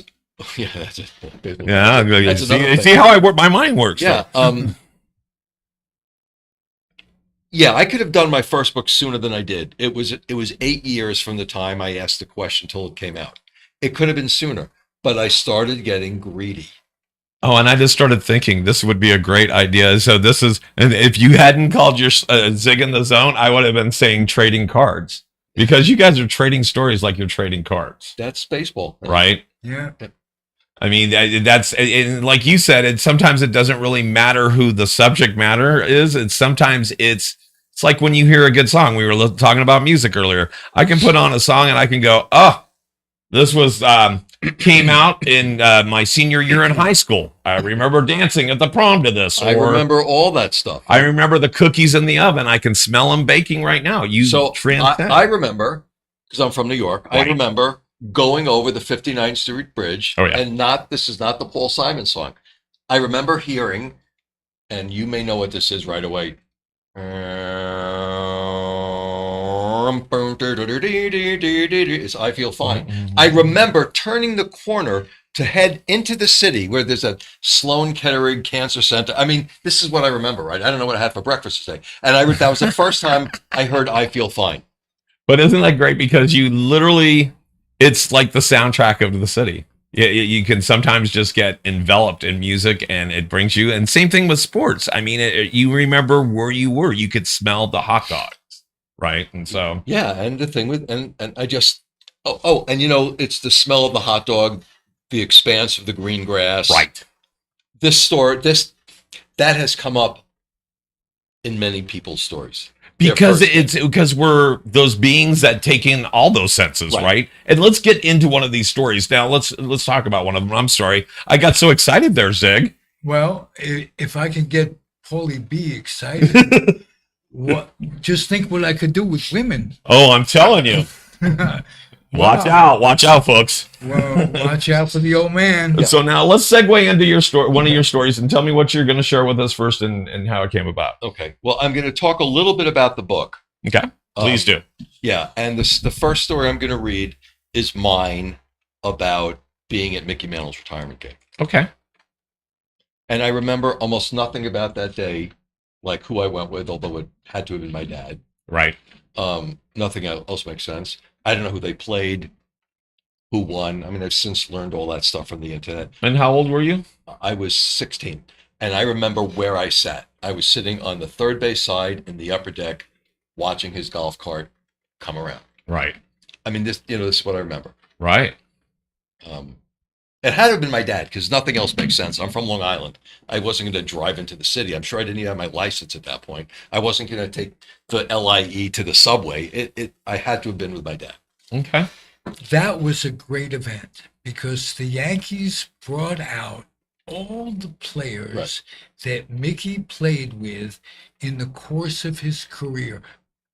yeah, that's it. Yeah. That's another See thing. how my mind works. Yeah. Yeah, I could have done my first book sooner than I did. It was 8 years from the time I asked the question till it came out. It could have been sooner, but I started getting greedy. Oh, and I just started thinking this would be a great idea. So this is, and if you hadn't called your Zig in the Zone, I would have been saying trading cards, because you guys are trading stories like you're trading cards, That's baseball, right? Yeah. I mean, that's, and like you said, sometimes it doesn't really matter who the subject matter is. Sometimes it's It's like when you hear a good song. We were talking about music earlier. I can put on a song and I can go, oh, this was came out in my senior year in high school. I remember dancing at the prom to this. I or remember all that stuff. I remember the cookies in the oven. I can smell them baking right now. You So transcend. I remember, because I'm from New York, I Right. remember going over the 59th Street Bridge, Oh, yeah. and this is not the Paul Simon song. I remember hearing, and you may know what this is right away. It's I Feel Fine. I remember turning the corner to head into the city where there's a Sloan Kettering Cancer Center. I mean, this is what I remember, right? I don't know what I had for breakfast today. And that was the first time I heard I Feel Fine. But isn't that great? Because you literally, it's like the soundtrack of the city. You can sometimes just get enveloped in music and it brings you, and same thing with sports. I mean, you remember where you were. You could smell the hot dogs, right? And so, Yeah, and the thing with and I just and it's the smell of the hot dog, the expanse of the green grass. right. That has come up in many people's stories. Because Their because we're those beings that take in all those senses, Right. right? And let's get into one of these stories. Now let's talk about one of them. I'm sorry. I got so excited there, Zig. Well, if I could get Paulie B excited, just think what I could do with women. Oh, I'm telling you. Watch out, folks. Well, watch out for the old man. So now let's segue into your story, one of your stories, and tell me what you're going to share with us first and how it came about. Okay. Well, I'm going to talk a little bit about the book. Okay, please do. Yeah, and the first story I'm going to read is mine about being at Mickey Mantle's retirement game. Okay. And I remember almost nothing about that day, like who I went with, although it had to have been my dad. Right. Nothing else makes sense. I don't know who they played, who won. I mean, I've since learned all that stuff from the internet. And how old were you? I was 16, and I remember where I sat. I was sitting on the third base side in the upper deck, watching his golf cart come around. Right. I mean, this is what I remember. Right. It had to have been my dad because nothing else makes sense. I'm from Long Island. I wasn't going to drive into the city. I'm sure I didn't even have my license at that point. I wasn't going to take the LIE to the subway. I had to have been with my dad. Okay. That was a great event because the Yankees brought out all the players Right. that Mickey played with in the course of his career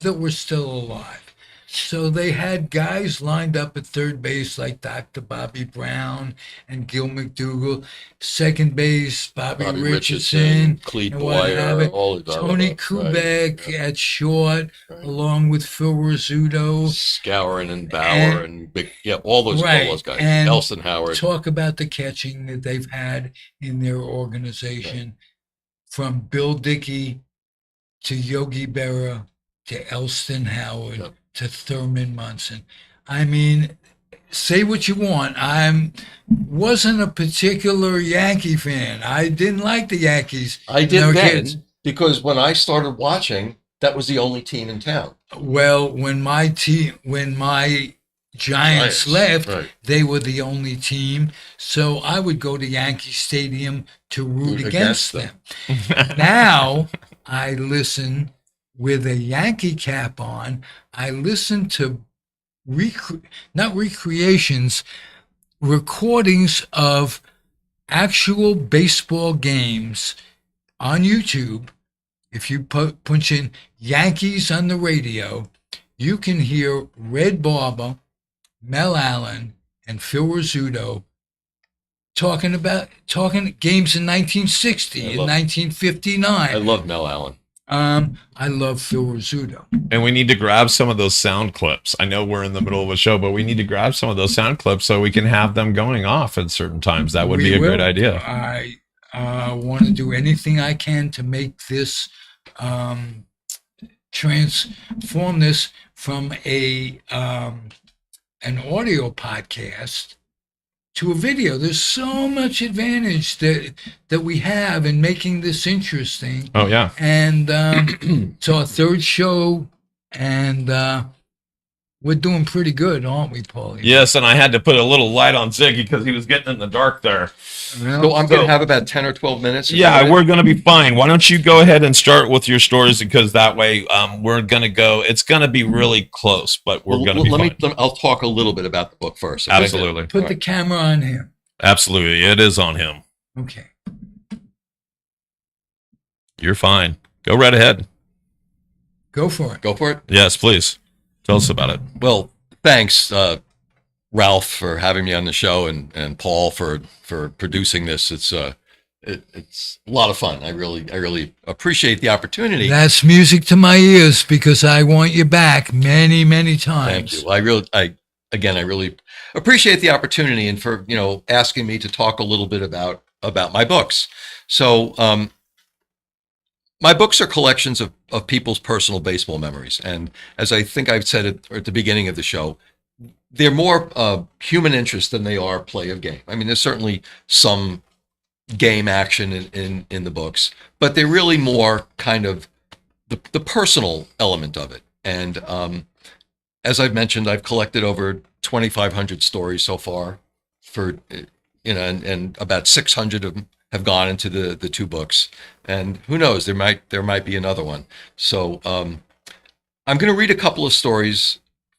that were still alive. So they had guys lined up at third base like Dr. Bobby Brown and Gil McDougall, second base Bobby Richardson, Clete and what have Boyer, it. all of that. Tony Right, Kubek right. at short, Right. along with Phil Rizzuto. Scourin and Bauer and big, all those Right, guys. and Elston Howard. Talk about the catching that they've had in their organization, from Bill Dickey to Yogi Berra to Elston Howard Yep. to Thurman Munson. I mean, say what you want. Wasn't a particular Yankee fan. I didn't like the Yankees. I when did were then kids. because when I started watching, that was the only team in town. Well, when my Giants left, Right. they were the only team. So I would go to Yankee Stadium to root against them. Now I listen with a Yankee cap on. I listen to not recreations, recordings of actual baseball games on YouTube. If you punch in Yankees on the radio, you can hear Red Barber, Mel Allen, and Phil Rizzuto talking games in 1960 and I 1959. love Mel Allen. I love Phil Rizzuto. And we need to grab some of those sound clips. I know we're in the middle of a show, but we need to grab some of those sound clips so we can have them going off at certain times. That would be a great idea. I want to do anything I can to make this transform this from an audio podcast to a video. There's so much advantage that we have in making this interesting. Oh, yeah. And it's our third show, and We're doing pretty good, aren't we, Paulie? Yes, and I had to put a little light on Ziggy because he was getting in the dark there. Well, So I'm going So- to have about 10 or 12 minutes. Is that Yeah, right? we're going to be fine. Why don't you go ahead and start with your stories, because that way we're going to go. It's going to be really close, but we're Well, going to be fine. I'll talk a little bit about the book first. okay? Absolutely. put the camera on him. Absolutely. It is on him. Okay. You're fine. Go right ahead. Go for it. Go for it. Yes, please. Tell us about it. Well, thanks, Ralph, for having me on the show, and Paul for producing this. It's it's a lot of fun. I really appreciate the opportunity. That's music to my ears because I want you back many, many times. Thank you. I really appreciate the opportunity, and for asking me to talk a little bit about my books. So my books are collections of people's personal baseball memories, and as I think I've said it at the beginning of the show, they're more human interest than they are play of game. I mean, there's certainly some game action in the books, but they're really more kind of the personal element of it. And as I've mentioned, I've collected over 2,500 stories so far, and about 600 of them have gone into the two books. And who knows, there might be another one. So I'm going to read a couple of stories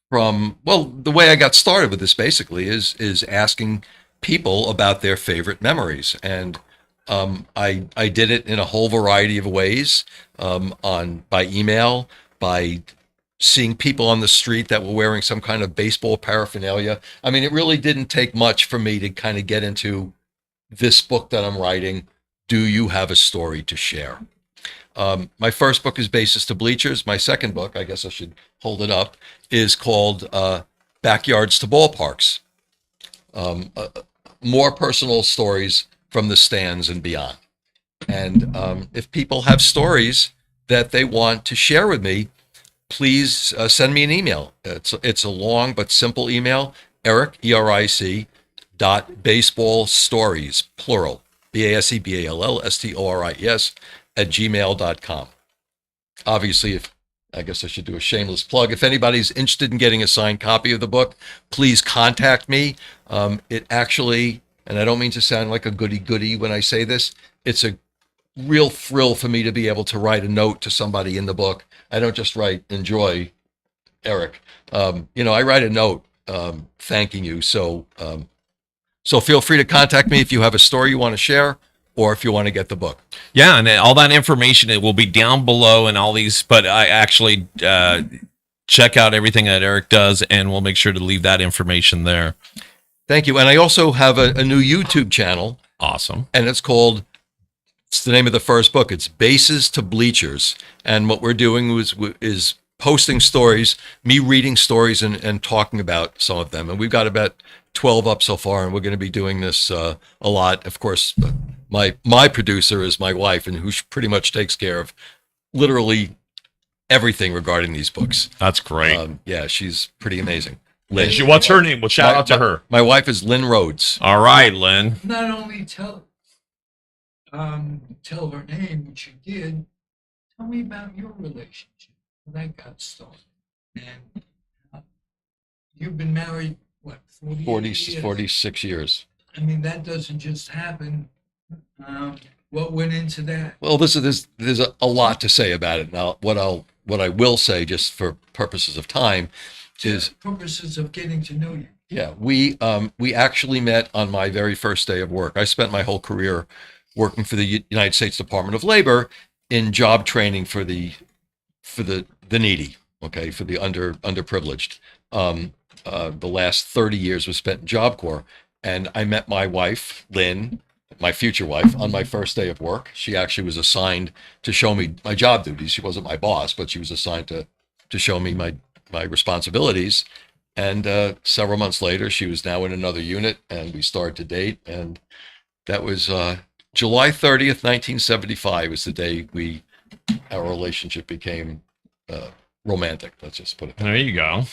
from, well, the way I got started with this basically is asking people about their favorite memories. And I did it in a whole variety of ways, by email, by seeing people on the street that were wearing some kind of baseball paraphernalia. I mean, it really didn't take much for me to kind of get into this book that I'm writing. Do you have a story to share? My first book is Bases to Bleachers. My second book, I guess I should hold it up, is called Backyards to Ballparks. More personal stories from the stands and beyond. And if people have stories that they want to share with me, please send me an email. It's a long but simple email, Eric, ERIC, .baseballstories, plural, BASEBALLSTORIES, @gmail.com. Obviously, I guess I should do a shameless plug. If anybody's interested in getting a signed copy of the book, please contact me. It actually, and I don't mean to sound like a goody-goody when I say this, it's a real thrill for me to be able to write a note to somebody in the book. I don't just write, enjoy, Eric. I write a note thanking you. So feel free to contact me if you have a story you want to share, or if you want to get the book. Yeah, and all that information, it will be down below and all these, but I actually check out everything that Eric does, and we'll make sure to leave that information there. Thank you. And I also have a new YouTube channel, Awesome. and it's the name of the first book. It's Bases to Bleachers. And what we're doing is posting stories, me reading stories and talking about some of them. And we've got about 12 up so far, and we're going to be doing this a lot. Of course, my producer is my wife, and who pretty much takes care of literally everything regarding these books. That's great. Yeah, she's pretty amazing. And what's her name? Well, shout out to her. My wife is Lynn Rhodes. All right, Lynn. Not only tell her name, which you did, tell me about your relationship, how that got started. And you've been married, what, 40 years? 46 years. I mean, that doesn't just happen. What went into that? Well, there's a lot to say about it. Now, what I will say, just for purposes of time, is Purposes of getting to know you. yeah, we actually met on my very first day of work. I spent my whole career working for the United States Department of Labor in job training for the needy, okay, for the underprivileged. The last 30 years was spent in Job Corps, and I met my wife, Lynn, my future wife, on my first day of work. She actually was assigned to show me my job duties. She wasn't my boss, but she was assigned to show me my responsibilities. And several months later, she was now in another unit, and we started to date. And that was July 30th, 1975 was the day our relationship became romantic. Let's just put it that way. There you go.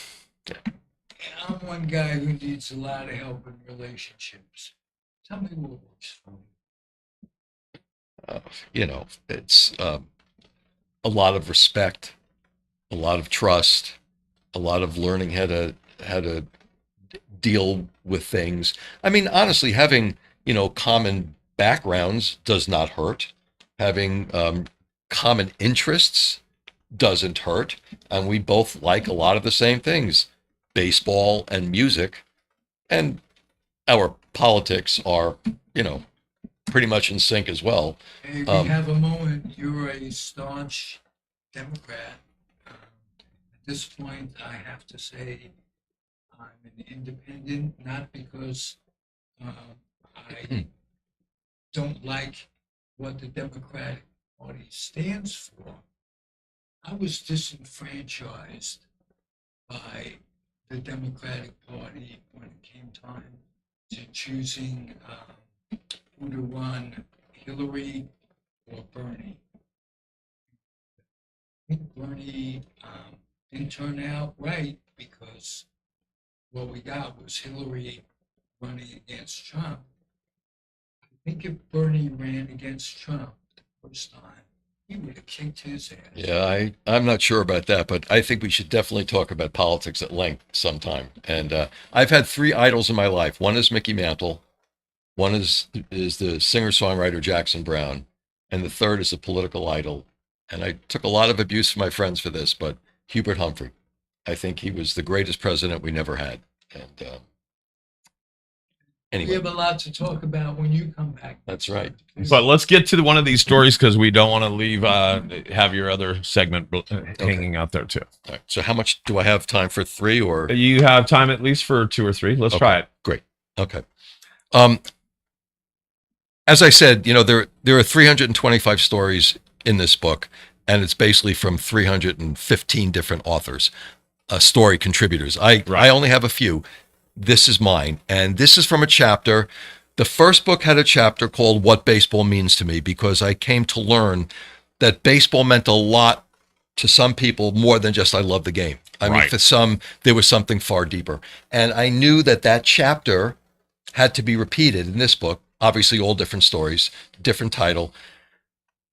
I'm one guy who needs a lot of help in relationships. Tell me what works for me. It's a lot of respect, a lot of trust, a lot of learning how to deal with things. I mean, honestly, having, common backgrounds does not hurt. Having common interests doesn't hurt. And we both like a lot of the same things, baseball and music. And our politics are, pretty much in sync as well. Hey, we Um, have a moment. You're a staunch Democrat. At this point, I have to say I'm an independent, not because I don't like what the Democratic Party stands for. I was disenfranchised by the Democratic Party when it came time to choosing who to run, Hillary or Bernie. I think Bernie didn't turn out right because what we got was Hillary running against Trump. I think if Bernie ran against Trump the first time, he would have kicked his ass. Yeah, I'm not sure about that, but I think we should definitely talk about politics at length sometime. And I've had three idols in my life. One is Mickey Mantle, one is the singer-songwriter Jackson Brown, and the third is a political idol. And I took a lot of abuse from my friends for this, but Hubert Humphrey. I think he was the greatest president we never had. And We anyway, have a lot to talk about when you come back. that's right. But let's get to one of these stories because we don't want to leave, have your other segment hanging out there too. All right. So how much do I have time for? Three or? You have time at least for two or three. Let's Okay. try it. Great. Okay. As I said, there are 325 stories in this book, and it's basically from 315 different authors, story contributors. I only have a few. This is mine, and this is from a chapter. The first book had a chapter called What Baseball Means to Me, because I came to learn that baseball meant a lot to some people more than just I love the game. I mean, Right. for some, there was something far deeper. And I knew that chapter had to be repeated in this book. Obviously, all different stories, different title.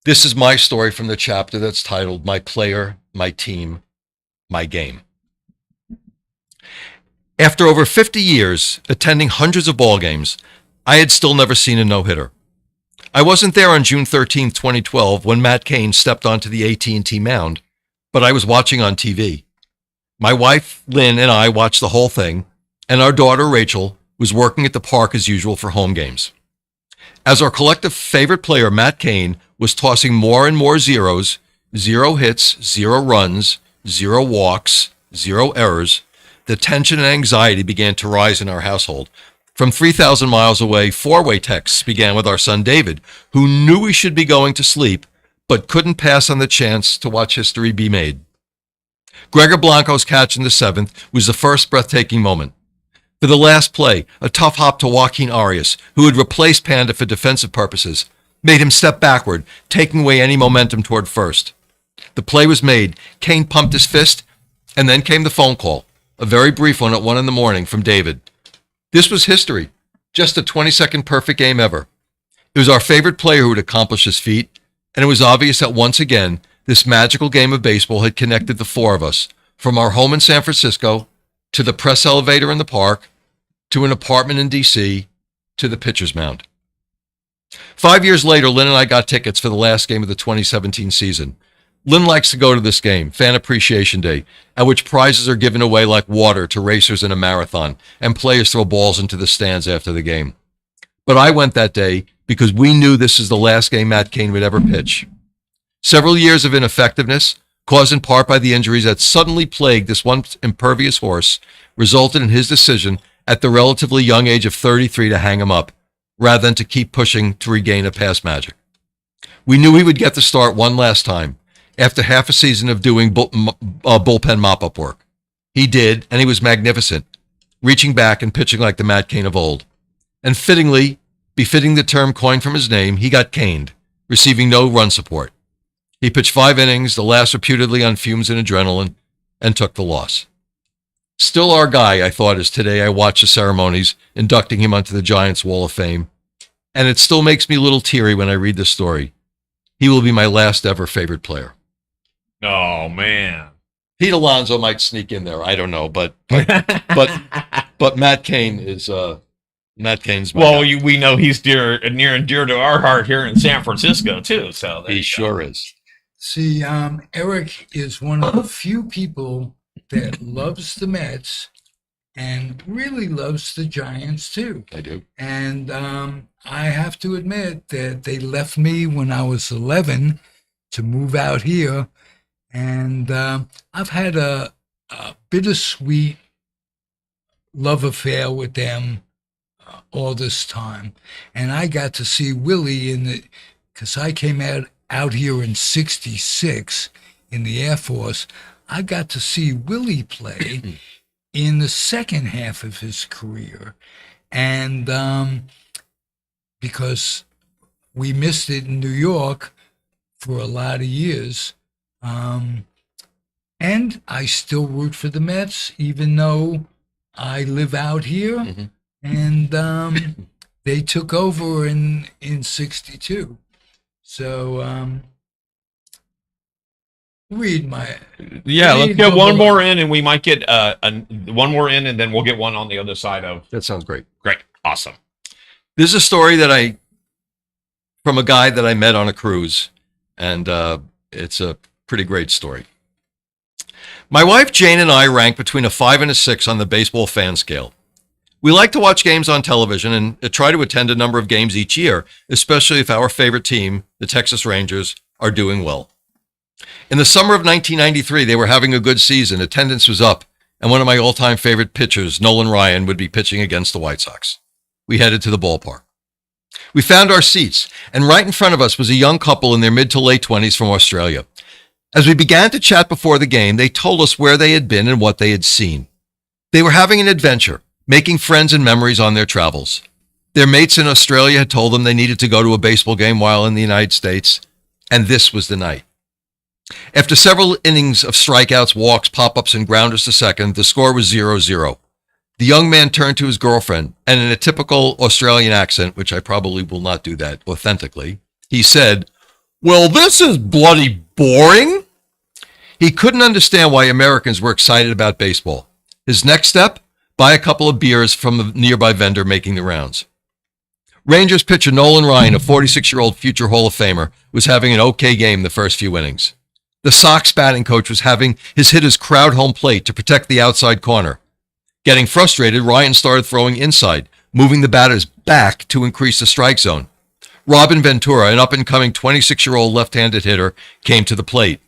This is my story from the chapter that's titled My Player, My Team, My Game. After over 50 years attending hundreds of ball games, I had still never seen a no-hitter. I wasn't there on June 13, 2012, when Matt Cain stepped onto the AT&T mound, but I was watching on TV. My wife, Lynn, and I watched the whole thing, and our daughter, Rachel, was working at the park as usual for home games. As our collective favorite player, Matt Cain, was tossing more and more zeros, 0 hits, 0 runs, 0 walks, 0 errors, the tension and anxiety began to rise in our household. From 3,000 miles away, four-way texts began with our son David, who knew we should be going to sleep, but couldn't pass on the chance to watch history be made. Gregor Blanco's catch in the 7th was the first breathtaking moment. For the last play, a tough hop to Joaquin Arias, who had replaced Panda for defensive purposes, made him step backward, taking away any momentum toward first. The play was made. Cain pumped his fist, and then came the phone call, a very brief one at 1 a.m. from David. This was history, just a 20-second perfect game ever. It was our favorite player who had accomplished this feat, and it was obvious that once again, this magical game of baseball had connected the four of us, from our home in San Francisco, to the press elevator in the park, to an apartment in D.C., to the pitcher's mound. 5 years later, Lynn and I got tickets for the last game of the 2017 season. Lynn likes to go to this game, Fan Appreciation Day, at which prizes are given away like water to racers in a marathon, and players throw balls into the stands after the game. But I went that day because we knew this is the last game Matt Cain would ever pitch. Several years of ineffectiveness, caused in part by the injuries that suddenly plagued this once impervious horse, resulted in his decision at the relatively young age of 33 to hang him up, rather than to keep pushing to regain a past magic. We knew he would get the start one last time, after half a season of doing bullpen mop-up work. He did, and he was magnificent, reaching back and pitching like the Matt Cain of old. And fittingly, befitting the term coined from his name, he got caned, receiving no run support. He pitched 5 innings, the last reputedly on fumes and adrenaline, and took the loss. Still our guy, I thought, as today I watched the ceremonies inducting him onto the Giants Wall of Fame, and it still makes me a little teary when I read this story. He will be my last ever favorite player. Oh man, Pete Alonso might sneak in there. I don't know, but Matt Cain is Matt Cain's my well, guy. we know he's near and dear to our heart here in San Francisco too. So there He you go. sure is. See, Eric is one of the few people that loves the Mets and really loves the Giants too. I do. And I have to admit that they left me when I was 11 to move out here. And I've had a bittersweet love affair with them all this time. And I got to see Willie because I came out here in 66 in the Air Force. I got to see Willie play in the second half of his career. And because we missed it in New York for a lot of years. And I still root for the Mets, even though I live out here. Mhm. And they took over in 62. So read my Yeah, let's read get the one book. more in, and we might get one more in, and then we'll get one on the other side of. That sounds great. Great, awesome. This is a story from a guy that I met on a cruise, and it's a pretty great story. My wife Jane and I rank between a 5 and a 6 on the baseball fan scale. We like to watch games on television and try to attend a number of games each year, especially if our favorite team, the Texas Rangers, are doing well. In the summer of 1993, they were having a good season, attendance was up, and one of my all-time favorite pitchers, Nolan Ryan, would be pitching against the White Sox. We headed to the ballpark. We found our seats, and right in front of us was a young couple in their mid to late 20s from Australia. As we began to chat before the game, they told us where they had been and what they had seen. They were having an adventure, making friends and memories on their travels. Their mates in Australia had told them they needed to go to a baseball game while in the United States, and this was the night. After several innings of strikeouts, walks, pop-ups, and grounders to second, the score was 0-0. The young man turned to his girlfriend, and in a typical Australian accent, which I probably will not do that authentically, he said, "Well, this is bloody boring." He couldn't understand why Americans were excited about baseball. His next step? Buy a couple of beers from a nearby vendor making the rounds. Rangers pitcher Nolan Ryan, a 46-year-old future Hall of Famer, was having an okay game the first few innings. The Sox batting coach was having his hitters crowd home plate to protect the outside corner. Getting frustrated, Ryan started throwing inside, moving the batters back to increase the strike zone. Robin Ventura, an up-and-coming 26-year-old left-handed hitter, came to the plate.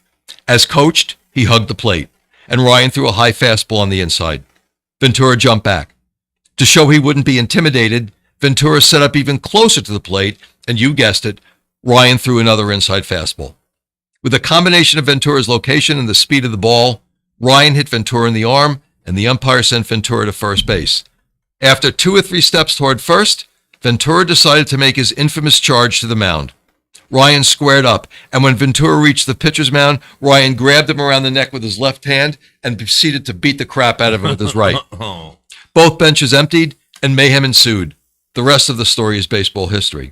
As coached, he hugged the plate, and Ryan threw a high fastball on the inside. Ventura jumped back. To show he wouldn't be intimidated, Ventura set up even closer to the plate, and you guessed it, Ryan threw another inside fastball. With a combination of Ventura's location and the speed of the ball, Ryan hit Ventura in the arm, and the umpire sent Ventura to first base. After 2 or 3 steps toward first, Ventura decided to make his infamous charge to the mound. Ryan squared up, and when Ventura reached the pitcher's mound, Ryan grabbed him around the neck with his left hand and proceeded to beat the crap out of him with his right. Oh. Both benches emptied, and mayhem ensued. The rest of the story is baseball history.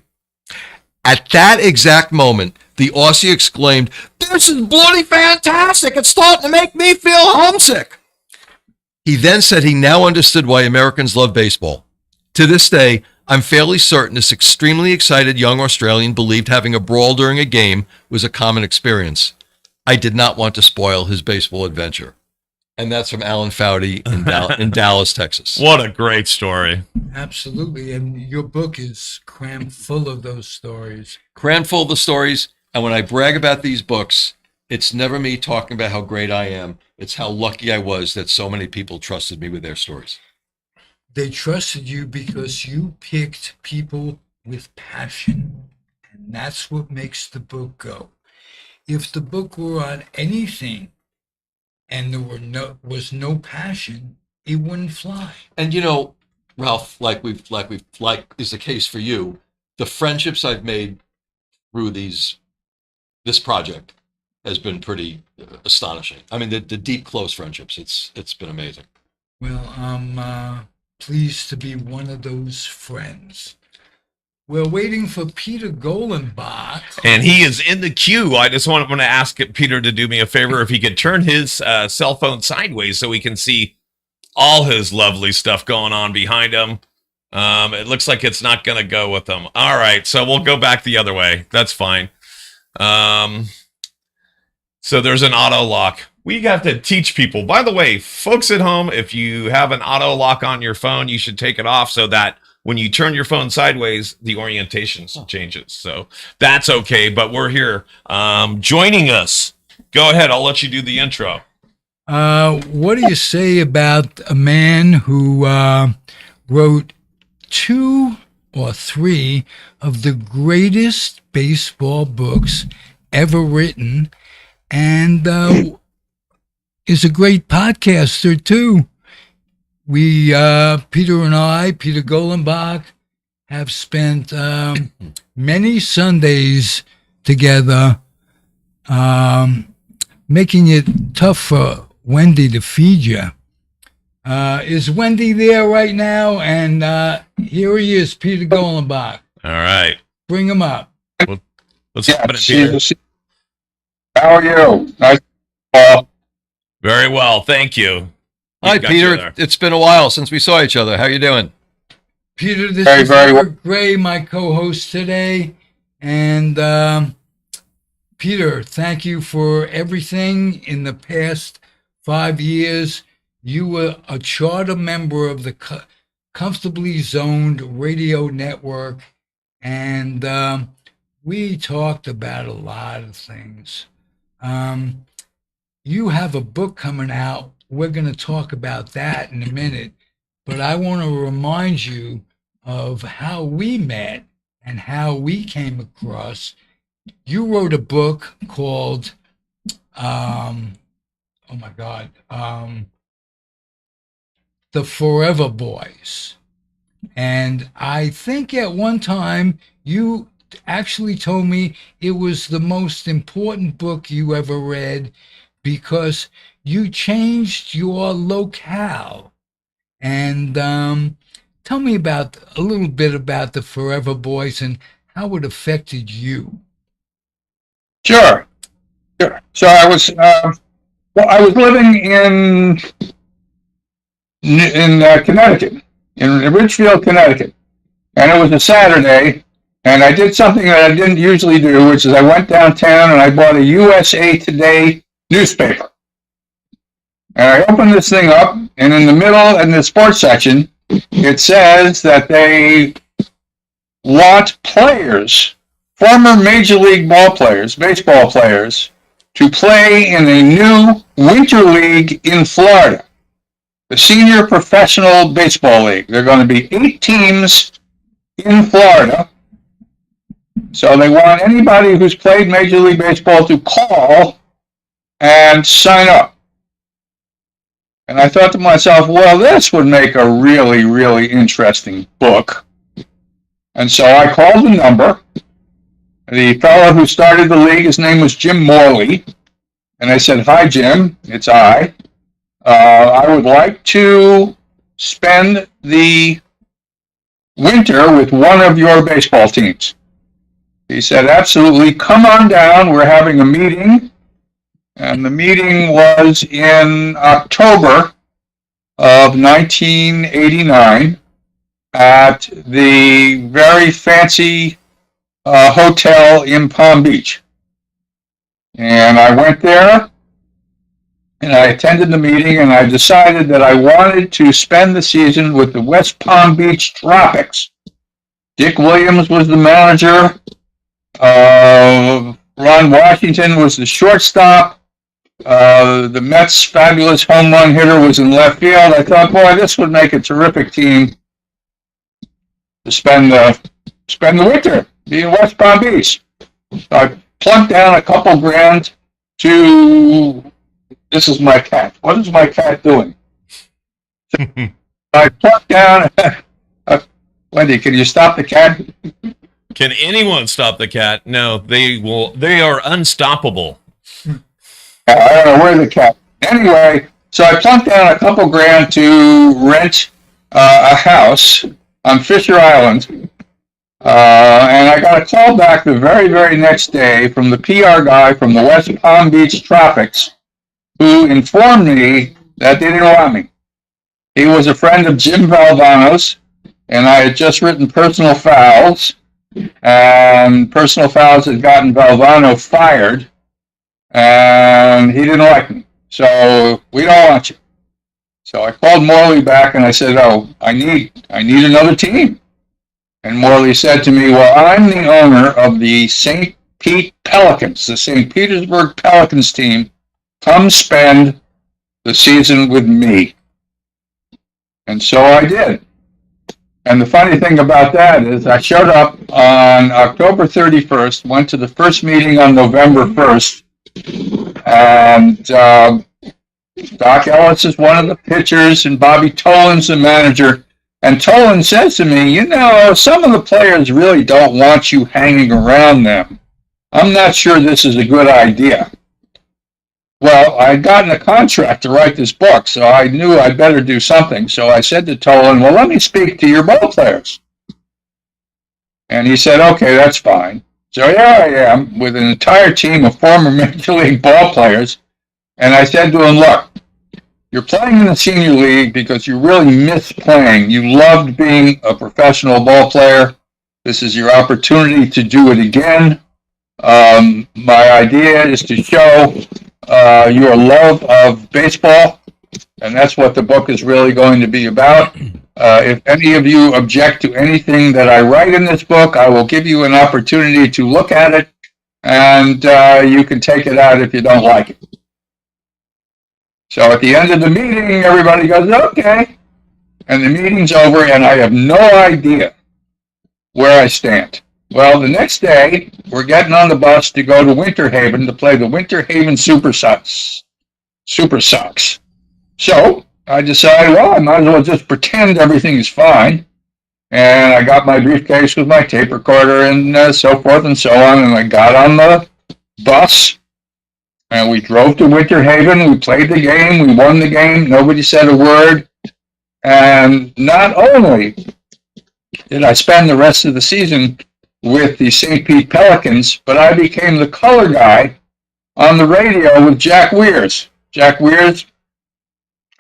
At that exact moment, the Aussie exclaimed, "This is bloody fantastic! It's starting to make me feel homesick!" He then said he now understood why Americans love baseball. To this day, I'm fairly certain this extremely excited young Australian believed having a brawl during a game was a common experience. I did not want to spoil his baseball adventure. And that's from Alan Foudy in Dallas, Texas. What a great story. Absolutely. And your book is crammed full of those stories. Crammed full of the stories. And when I brag about these books, it's never me talking about how great I am. It's how lucky I was that so many people trusted me with their stories. They trusted you because you picked people with passion. And that's what makes the book go. If the book were on anything and there was no passion, it wouldn't fly. And you know, Ralph, like is the case for you, the friendships I've made through this project has been pretty astonishing. I mean, the deep, close friendships. It's been amazing. Well, I'm pleased to be one of those friends. We're waiting for Peter Golenbach. And he is in the queue. I just want to ask Peter to do me a favor if he could turn his cell phone sideways so we can see all his lovely stuff going on behind him. It looks like it's not going to go with him. All right, so we'll go back the other way. That's fine. So there's an auto lock. We have to teach people. By the way, folks at home, if you have an auto lock on your phone, you should take it off so that when you turn your phone sideways, the orientation changes. So that's okay, but we're here. Joining us. Go ahead, I'll let you do the intro. What do you say about a man who wrote 2 or 3 of the greatest baseball books ever written, and is a great podcaster too? We, Peter and I, Peter Golenbach, have spent many Sundays together, making it tough for Wendy to feed you. Is Wendy there right now? And here he is, Peter Golenbach. All right. Bring him up. What's happening, Peter? How are you? Nice. Paul. Very well, thank you. Hi, Got you Peter. there. It's been a while since we saw each other. How you doing? Peter, this Very, is very well. Eric Gray, my co-host today. And Peter, thank you for everything in the past 5 years. You were a charter member of the Comfortably Zoned Radio Network, and we talked about a lot of things. You have a book coming out. We're going to talk about that in a minute, but I want to remind you of how we met and how we came across. You wrote a book called, The Forever Boys. And I think at one time you actually told me it was the most important book you ever read because you changed your locale. And tell me about a little bit about the Forever Boys and how it affected you. Sure. So I was living in Connecticut, in Ridgefield, Connecticut, and it was a Saturday, and I did something that I didn't usually do, which is I went downtown and I bought a USA Today newspaper. And I opened this thing up, and in the middle, in the sports section, it says that they want players, former Major League baseball players, to play in a new winter league in Florida, the Senior Professional Baseball League. There are going to be 8 teams in Florida. So they want anybody who's played Major League Baseball to call and sign up. And I thought to myself, well, this would make a really, really interesting book. And so I called the number. The fellow who started the league, his name was Jim Morley. And I said, hi, Jim, it's I. I would like to spend the winter with one of your baseball teams. He said, absolutely, come on down. We're having a meeting. And the meeting was in October of 1989 at the very fancy hotel in Palm Beach. And I went there and I attended the meeting, and I decided that I wanted to spend the season with the West Palm Beach Tropics. Dick Williams was the manager. Ron Washington was the shortstop. The Mets' fabulous home run hitter was in left field. I thought, boy, this would make a terrific team to spend the winter, be in West Palm Beach. So I plunked down a couple grand to, this is my cat. What is my cat doing? I plunked down, Wendy, can you stop the cat? Can anyone stop the cat? No, they will. They are unstoppable. I don't know where the cat. Anyway, so I plunked down a couple grand to rent a house on Fisher Island And I got a call back the very, very next day from the PR guy from the West Palm Beach Tropics, who informed me that they didn't want me. He was a friend of Jim Valvano's, and I had just written Personal Fouls, and Personal Fouls had gotten Valvano fired, and he didn't like me. So we don't want you. So I called Morley back and I said, "Oh, I need another team." And Morley said to me, "Well, I'm the owner of the St. Pete Pelicans, the St. Petersburg Pelicans team. Come spend the season with me." And so I did. And the funny thing about that is I showed up on October 31st, went to the first meeting on November 1st, and Doc Ellis is one of the pitchers, and Bobby Tolan's the manager. And Tolan says to me, "You know, some of the players really don't want you hanging around them. I'm not sure this is a good idea." Well, I'd gotten a contract to write this book, so I knew I'd better do something. So I said to Tolan, "Well, let me speak to your ball players." And he said, "Okay, that's fine." So here I am with an entire team of former Major League ball players. And I said to him, "Look, you're playing in the senior league because you really miss playing. You loved being a professional ball player. This is your opportunity to do it again. My idea is to show your love of baseball, and that's what the book is really going to be about. If any of you object to anything that I write in this book, I will give you an opportunity to look at it, and you can take it out if you don't like it." So at the end of the meeting, everybody goes, "Okay." And the meeting's over, and I have no idea where I stand. Well, the next day, we're getting on the bus to go to Winter Haven to play the Winter Haven Super Sox. So I decided, well, I might as well just pretend everything is fine. And I got my briefcase with my tape recorder and so forth and so on. And I got on the bus, and we drove to Winter Haven. We played the game. We won the game. Nobody said a word. And not only did I spend the rest of the season with the St. Pete Pelicans, but I became the color guy on the radio with Jack Weirs. Jack Weirs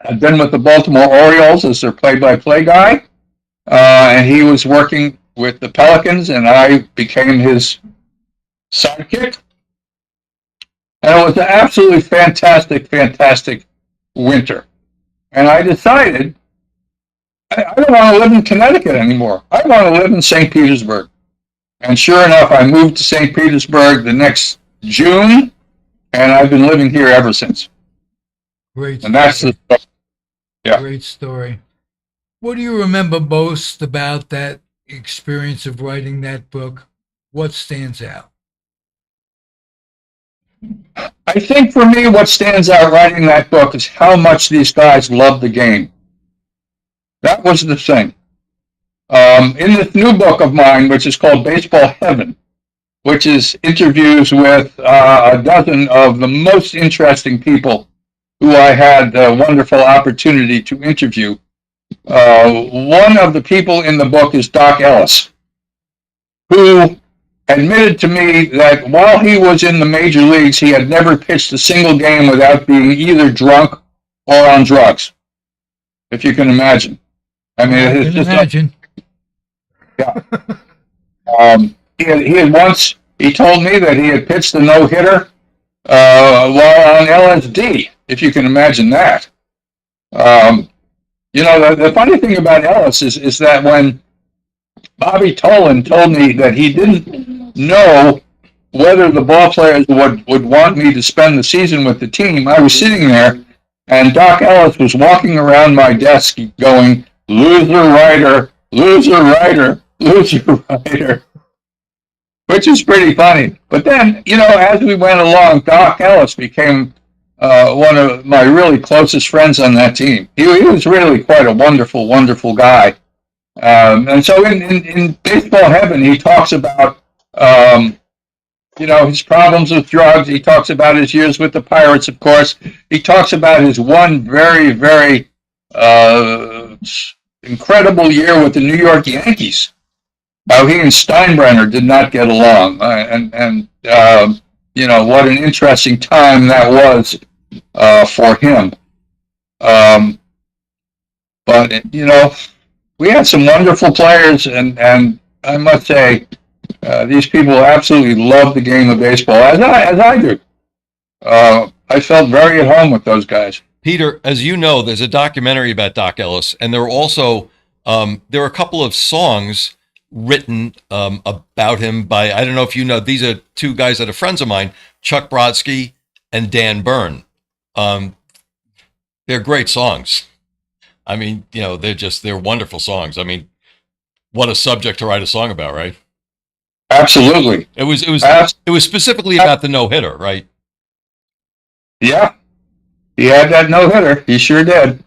had been with the Baltimore Orioles as their play-by-play guy, and he was working with the Pelicans, and I became his sidekick. And it was an absolutely fantastic, fantastic winter. And I decided I don't want to live in Connecticut anymore. I want to live in St. Petersburg. And sure enough, I moved to St. Petersburg the next June, and I've been living here ever since. Great And that's story. the yeah. Great story. What do you remember most about that experience of writing that book? What stands out? I think for me, what stands out writing that book is how much these guys love the game. That was the thing. In this new book of mine, which is called Baseball Heaven, which is interviews with a dozen of the most interesting people who I had the wonderful opportunity to interview. One of the people in the book is Doc Ellis, who admitted to me that while he was in the major leagues, he had never pitched a single game without being either drunk or on drugs, if you can imagine. I mean, I it's can just imagine. He told me that he had pitched a no-hitter while on LSD, if you can imagine that. The funny thing about Ellis is that when Bobby Tolan told me that he didn't know whether the ball players would want me to spend the season with the team, I was sitting there, and Doc Ellis was walking around my desk going, "Loser writer, loser writer, loser writer," which is pretty funny. But then, as we went along, Doc Ellis became one of my really closest friends on that team. He was really quite a wonderful, wonderful guy. And so in Baseball Heaven, he talks about, his problems with drugs. He talks about his years with the Pirates, of course. He talks about his one very, very incredible year with the New York Yankees, how he and Steinbrenner did not get along, you know, what an interesting time that was for him. But you know, we had some wonderful players, and I must say, these people absolutely love the game of baseball, as I do. I felt very at home with those guys. Peter, as you know, there's a documentary about Doc Ellis, and there are also there are a couple of songs written about him by, I don't know if you know, these are two guys that are friends of mine, Chuck Brodsky and Dan Byrne. They're great songs. I mean, you know, they're wonderful songs. I mean, what a subject to write a song about, right? Absolutely. It was specifically about the no-hitter, right? Yeah. He had that no-hitter. He sure did.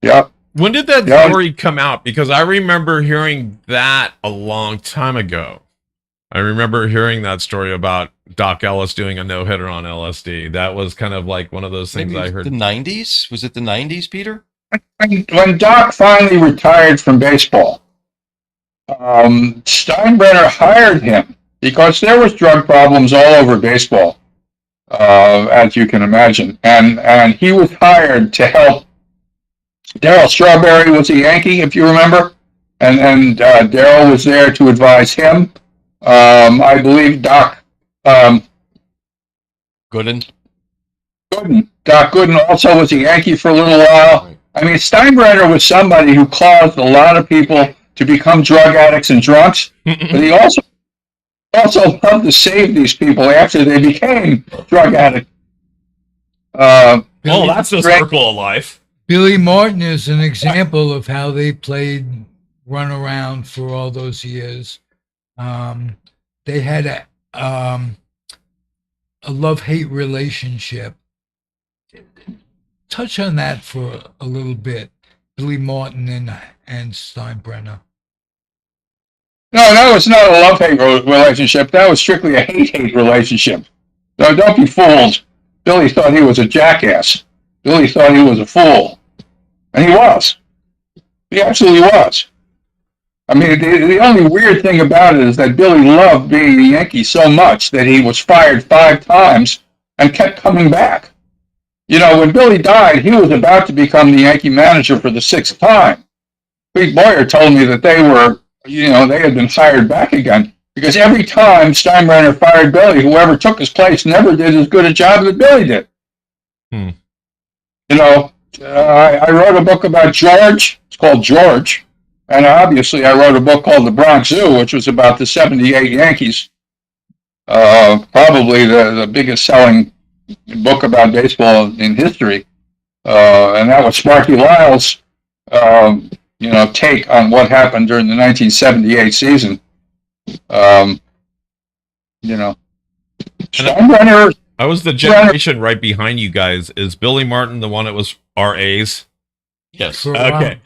Yep. When did that Yeah. story come out? Because I remember hearing that a long time ago. I remember hearing that story about Doc Ellis doing a no-hitter on LSD. That was kind of like one of those things Maybe I heard. the 90s? Was it the 90s, Peter? When Doc finally retired from baseball, Steinbrenner hired him because there was drug problems all over baseball, as you can imagine, and he was hired to help. Darryl Strawberry was a Yankee, if you remember, and Darryl was there to advise him. I believe Doc Gooden? Doc Gooden also was a Yankee for a little while. Right. I mean, Steinbrenner was somebody who caused a lot of people to become drug addicts and drunks, but he also loved to save these people after they became drug addicts. Oh, that's the circle of life. Billy Martin is an example of how they played run around for all those years. They had a love-hate relationship. Touch on that for a little bit, Billy Martin and Steinbrenner. No, that was not a love-hate relationship. That was strictly a hate-hate relationship. So don't be fooled. Billy thought he was a jackass. Billy thought he was a fool. And he was. He absolutely was. I mean, the only weird thing about it is that Billy loved being a Yankee so much that he was fired 5 times and kept coming back. You know, when Billy died, he was about to become the Yankee manager for the 6th time. Pete Boyer told me that they had been hired back again because every time Steinbrenner fired Billy, whoever took his place never did as good a job that Billy did. You know, I wrote a book about George. It's called George. And obviously I wrote a book called The Bronx Zoo, which was about the 78 Yankees. Probably the biggest selling book about baseball in history. And that was Sparky Lyle's, take on what happened during the 1978 season. Steinbrenner. I was the generation right behind you guys. Is Billy Martin the one that was RAs? Yes. For a while. Okay.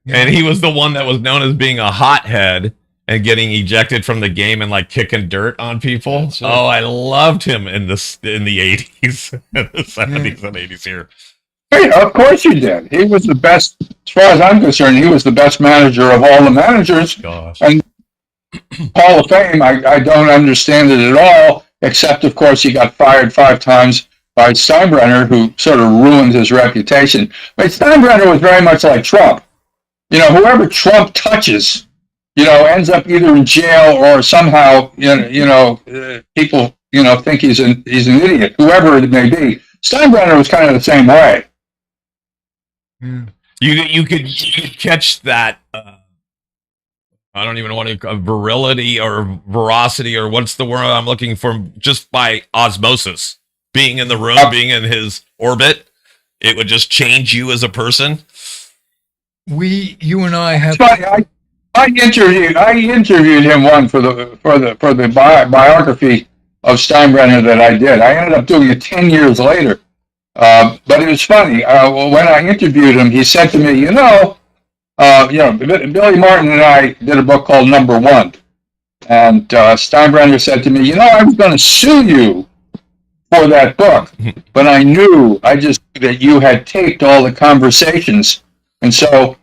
And he was the one that was known as being a hothead and getting ejected from the game and like kicking dirt on people. That's right. Oh, I loved him in the 80s, the 70s and 80s here. Hey, of course you did. He was the best, as far as I'm concerned, he was the best manager of all the managers. Gosh. And Hall of Fame, I don't understand it at all, except, of course, he got fired 5 times by Steinbrenner, who sort of ruined his reputation. But Steinbrenner was very much like Trump. You know, whoever Trump touches, ends up either in jail or somehow, people, think he's an idiot, whoever it may be. Steinbrenner was kind of the same way. Yeah. You could catch that. I don't even want to virility or veracity or what's the word I'm looking for, just by osmosis. Being in the room, being in his orbit, it would just change you as a person. You and I have. It's funny, I interviewed him one for the biography of Steinbrenner that I did. I ended up doing it 10 years later. But it was funny. When I interviewed him, he said to me, Billy Martin and I did a book called Number One. And Steinbrenner said to me, I was going to sue you for that book, but I knew that you had taped all the conversations. And so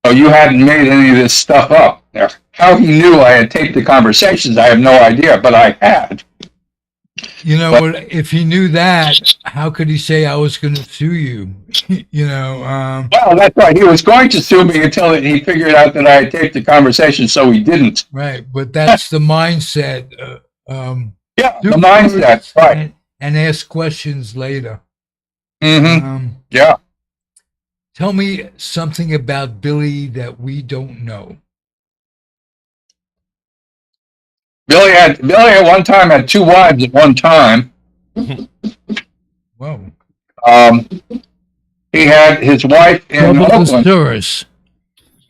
you hadn't made any of this stuff up there. how he knew I had taped the conversations, I have no idea, but I had. You know what? If he knew that, how could he say I was going to sue you? You know, Well, that's right. He was going to sue me until he figured out that I had taped the conversation, so he didn't. right. But that's the mindset. Yeah, Do the mindset, first right. and ask questions later. Mm-hmm. Yeah. Tell me something about Billy that we don't know. Billy at one time had 2 wives at one time. Whoa. He had his wife in Oakland, Thesaurus.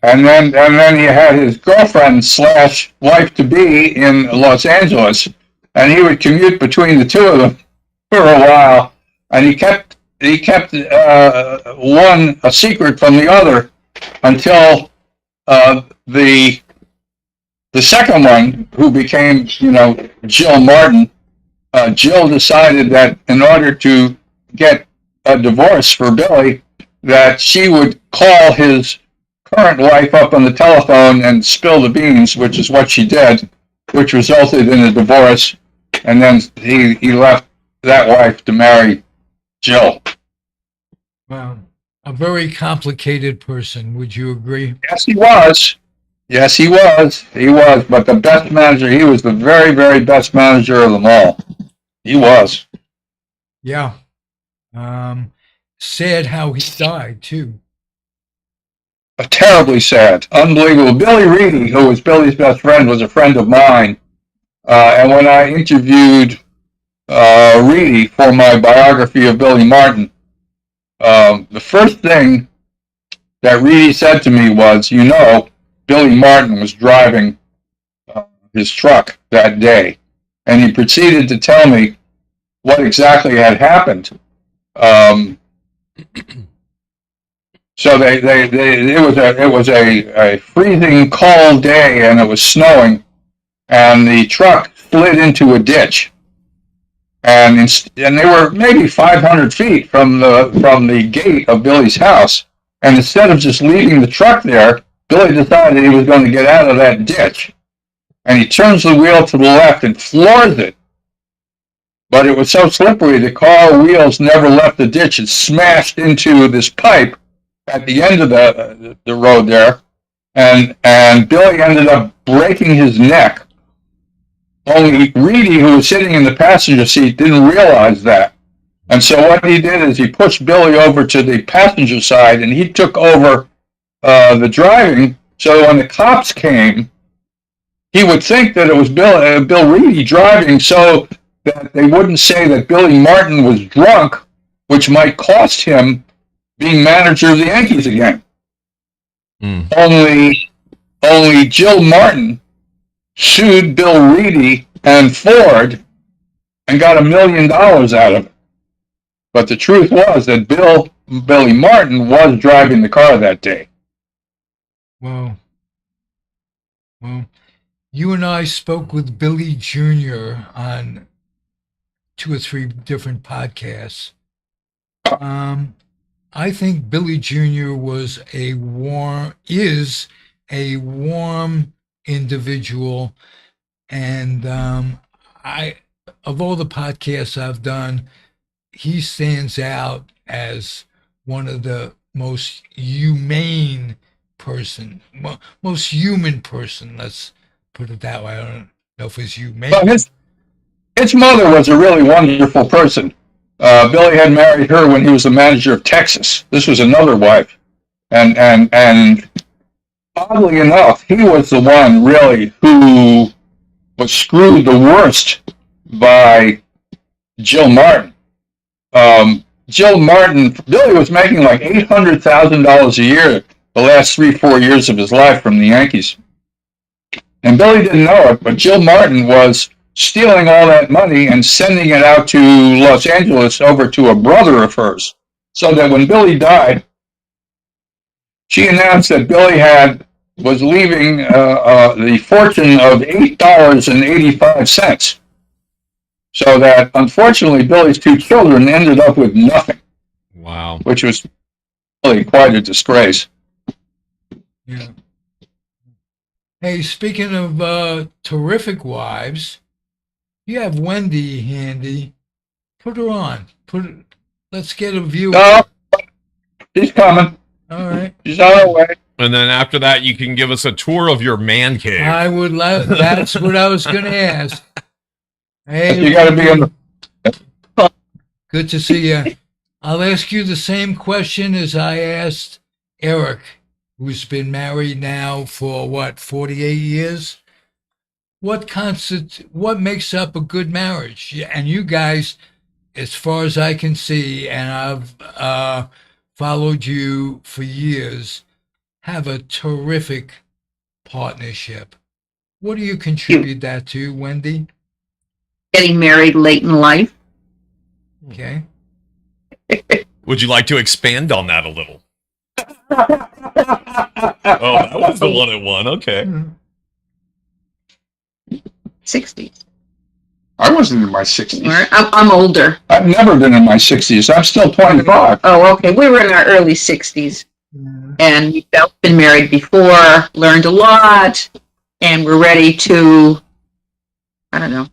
and then he had his girlfriend / wife to be in Los Angeles, and he would commute between the two of them for a while, and he kept one a secret from the other until the second one, who became Jill Martin. Jill decided that in order to get a divorce for Billy, that she would call his current wife up on the telephone and spill the beans, which is what she did, which resulted in a divorce. And then he left that wife to marry Jill. Wow. A very complicated person. Would you agree? Yes, he was. Yes, he was. He was. But the best manager, he was the very, very best manager of them all. He was. Yeah. Sad how he died too. Terribly sad. Unbelievable. Billy Reedy, who was Billy's best friend, was a friend of mine. And when I interviewed Reedy for my biography of Billy Martin, the first thing that Reedy said to me was, Billy Martin was driving his truck that day. And he proceeded to tell me what exactly had happened. So it was a freezing cold day, and it was snowing, and the truck slid into a ditch, and they were maybe 500 feet from the gate of Billy's house, and instead of just leaving the truck there, Billy decided he was going to get out of that ditch, and he turns the wheel to the left and floors it. But it was so slippery, the car wheels never left the ditch. It smashed into this pipe at the end of the road there, and Billy ended up breaking his neck. Only Reedy, who was sitting in the passenger seat, didn't realize that. And so what he did is he pushed Billy over to the passenger side, and he took over the driving, so when the cops came, he would think that it was Bill Reedy driving, so that they wouldn't say that Billy Martin was drunk, which might cost him being manager of the Yankees again. Only Jill Martin sued Bill Reedy and Ford and got $1 million out of it. But the truth was that Billy Martin was driving the car that day. Well, you and I spoke with Billy Jr. on 2 or 3 different podcasts. I think Billy Jr. is a warm individual, and of all the podcasts I've done, he stands out as one of the most humane person, most human person. Let's put it that way. I don't know if it's humane. Well, his mother was a really wonderful person. Billy had married her when he was the manager of Texas. This was another wife, and oddly enough, he was the one really who was screwed the worst by Jill Martin. Jill Martin, Billy was making like $800,000 a year the last 3-4 years of his life from the Yankees, and Billy didn't know it, but Jill Martin was stealing all that money and sending it out to Los Angeles over to a brother of hers, so that when Billy died, she announced that Billy was leaving the fortune of $8.85. So that, unfortunately, Billy's 2 children ended up with nothing. Wow. Which was really quite a disgrace. Yeah. Hey, speaking of terrific wives, you have Wendy handy. Put her on. Let's get a view. No, she's coming. All right. She's on her way. And then after that, you can give us a tour of your man cave. I would love. That's what I was going to ask. Hey, You got to be in the. good to see you. I'll ask you the same question as I asked Eric, who's been married now for what, 48 years? What makes up a good marriage? Yeah, and you guys, as far as I can see, and I've followed you for years, have a terrific partnership. What do you contribute that to, Wendy? Getting married late in life. Okay. Would you like to expand on that a little? Oh, that was the one at one. Okay. 60s. I wasn't in my 60s. I'm older. I've never been in my 60s. I'm still 25. Oh, okay. We were in our early 60s, and we've both been married before, learned a lot, and we're ready to, I don't know.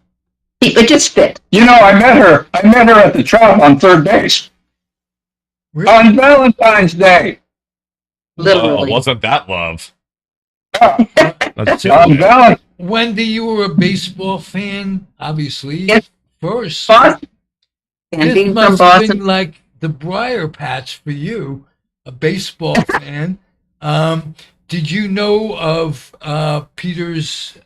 It just fit. You know, I met her at the Trop on third base Really? on Valentine's Day. Literally. Oh, wasn't that love? Yeah, That's on it. Valentine's. Wendy, you were a baseball fan, obviously. Yes. First. Boston. And This being from must have Boston, been like the Briar Patch for you, a baseball fan. Did you know of Peter's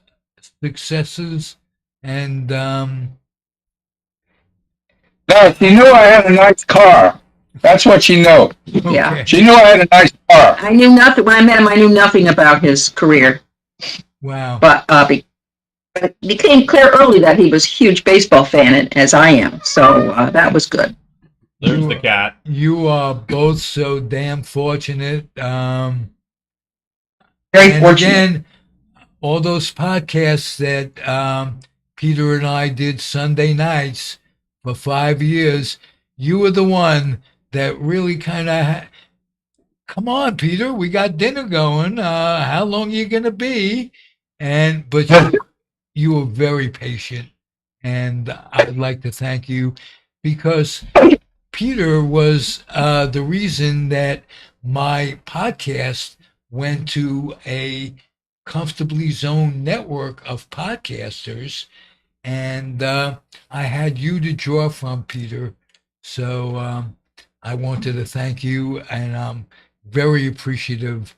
successes? And No, she knew I had a nice car. That's what she knew. Yeah. okay. She knew I had a nice car. I knew nothing. When I met him, I knew nothing about his career. Wow. But it became clear early that he was a huge baseball fan, as I am. So that was good. There's the cat. You are both so damn fortunate. Very And fortunate. again, all those podcasts that Peter and I did Sunday nights for 5 years, you were the one that really kind of, come on, Peter, we got dinner going. How long are you going to be? But you were very patient. And I'd like to thank you because Peter was the reason that my podcast went to a comfortably zoned network of podcasters, and I had you to draw from, Peter. So I wanted to thank you, and I'm very appreciative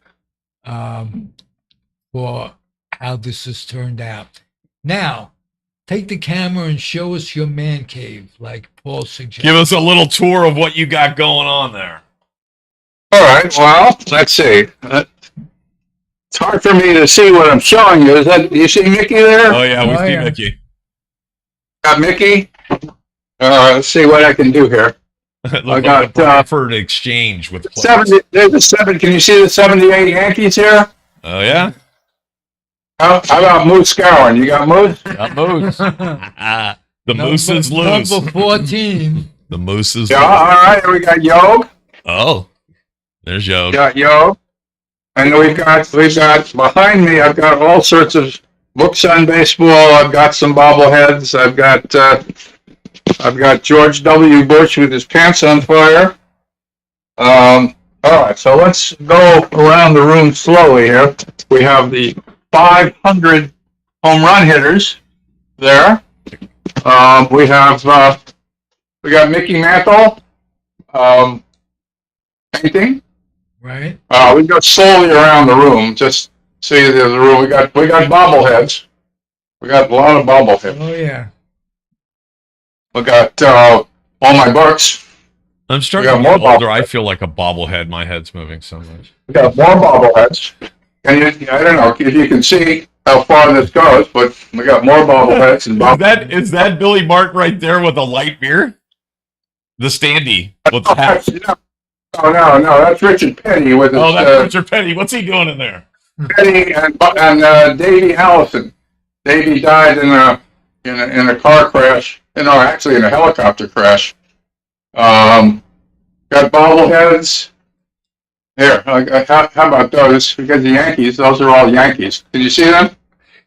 for how this has turned out. Now, take the camera and show us your man cave, like Paul suggested. Give us a little tour of what you got going on there. All right. Well, let's see. It's hard for me to see what I'm showing you. You see Mickey there? Oh yeah, we Oh, see yeah. Mickey. Got Mickey. Let's see what I can do here. It I looked got, like a Bradford exchange with players. 70. There's a 7. Can you see the 78 Yankees here? Oh yeah, How about Moose Gowan? You got Moose? got Moose. The Moose is loose. Number 14. The Moose is Yeah. loose. All right. We got Yog. Oh, there's Joe. Got Yog. And we've got behind me. I've got all sorts of books on baseball. I've got some bobbleheads. I've got George W. Bush with his pants on fire. All right, so let's go around the room slowly here. We have the 500 home run hitters there. We got Mickey Mantle painting. Right? We go slowly around the room. Just see the room. We got bobbleheads. We got a lot of bobbleheads. Oh, yeah. We got all my books. I'm starting We to got get more older. bobbleheads. I feel like a bobblehead. My head's moving so much. We got more bobbleheads. And I don't know if you can see how far this goes, but we got more bobbleheads and bobbleheads. Is that Billy Martin right there with a light beer? The standee. What's that? No, that's Richard Petty with his Oh, that's Richard Petty. What's he doing in there? Petty and Davey Allison. Davey died in a car crash. Actually in a helicopter crash. Got bobbleheads. Here, how about those? Because the Yankees, those are all Yankees. Did you see them?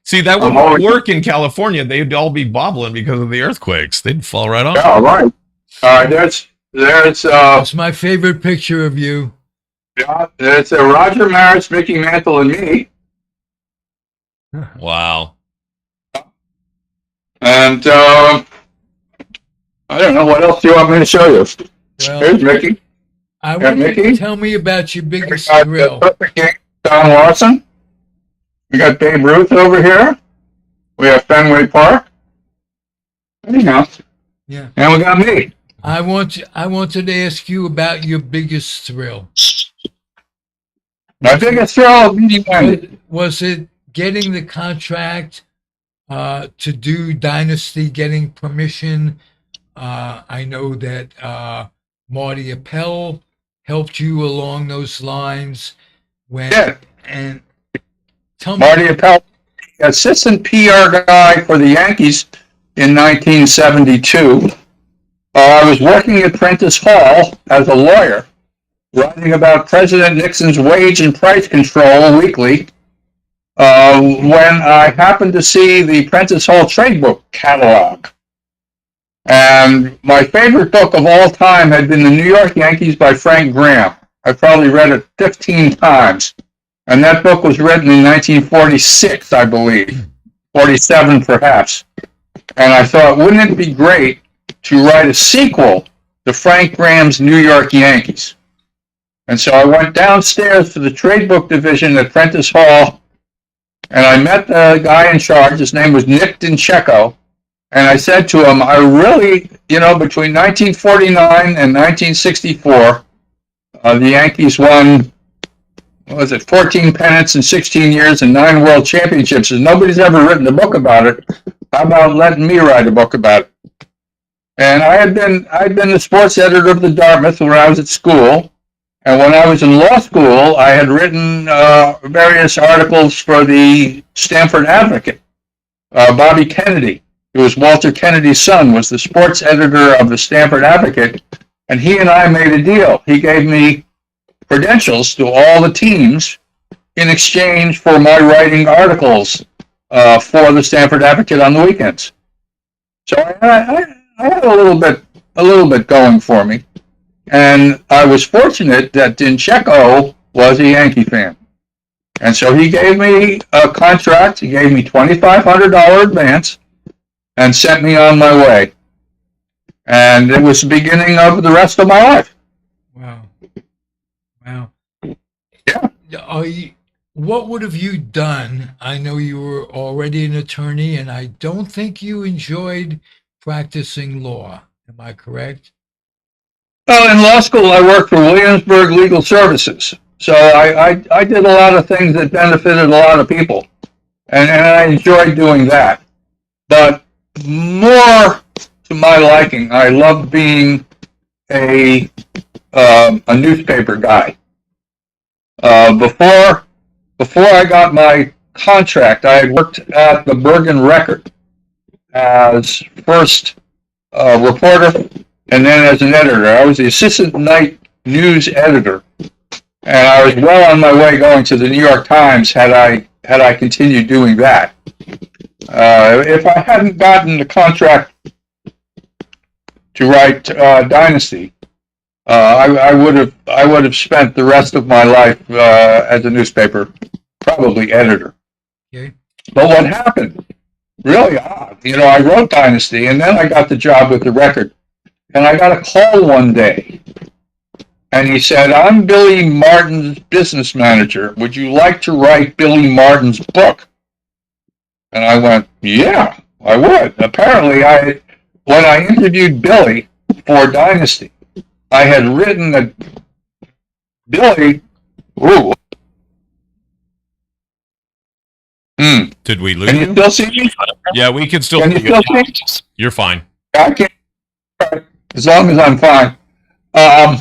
See, that I'm wouldn't always- work in California. They'd all be bobbling because of the earthquakes. They'd fall right off. Yeah, right. There's That's my favorite picture of you. yeah, it's a Roger Maris, Mickey Mantle, and me. Wow. And I don't know what else do you want me to show you. Well, Here's Mickey. I Yeah, want you to Mickey? tell me about your We biggest got thrill. Don Larson. We got Babe Ruth over here. We have Fenway Park. Anyhow, Yeah. and we got me. I wanted to ask you about your biggest thrill. My biggest thrill of meeting Wendy. Was it getting the contract to do Dynasty, getting permission? I know that Marty Appel helped you along those lines. Yeah. And tell me, Marty Appel, assistant PR guy for the Yankees in 1972. I was working at Prentice Hall as a lawyer, writing about President Nixon's wage and price control weekly, when I happened to see the Prentice Hall trade book catalog. And my favorite book of all time had been The New York Yankees by Frank Graham. I probably read it 15 times. And that book was written in 1946, I believe, 47 perhaps. And I thought, wouldn't it be great to write a sequel to Frank Graham's New York Yankees? And so I went downstairs to the trade book division at Prentice Hall, and I met the guy in charge. His name was Nick Dincheco. And I said to him, I really, between 1949 and 1964, the Yankees won, 14 pennants in 16 years and 9 world championships. And nobody's ever written a book about it. How about letting me write a book about it? And I'd been the sports editor of the Dartmouth when I was at school. And when I was in law school, I had written various articles for the Stamford Advocate. Bobby Kennedy, who was Walter Kennedy's son, was the sports editor of the Stamford Advocate. And he and I made a deal. He gave me credentials to all the teams in exchange for my writing articles for the Stamford Advocate on the weekends. So I had a little bit going for me, and I was fortunate that Dincheco was a Yankee fan, and so he gave me a contract. He gave me $2,500 advance, and sent me on my way. And it was the beginning of the rest of my life. Wow. Yeah. What would have you done? I know you were already an attorney, and I don't think you enjoyed practicing law. Am I correct? Well, in law school, I worked for Williamsburg Legal Services. So I did a lot of things that benefited a lot of people. And I enjoyed doing that. But more to my liking, I loved being a newspaper guy. Before I got my contract, I had worked at the Bergen Record as first reporter and then as an editor. I was the assistant night news editor, and I was well on my way going to the New York Times had I continued doing that. If I hadn't gotten the contract to write Dynasty, I would have spent the rest of my life as a newspaper, probably editor. Okay. But what happened? Really odd. I wrote Dynasty, and then I got the job with the Record, and I got a call one day, and he said, "I'm Billy Martin's business manager. Would you like to write Billy Martin's book?" And I went, "Yeah, I would." Apparently, when I interviewed Billy for Dynasty, I had written that Billy, ooh. Did we lose Can you you? still see me? Yeah, we can still Can you see you. still see me? You're fine. I can't, as long as I'm fine. I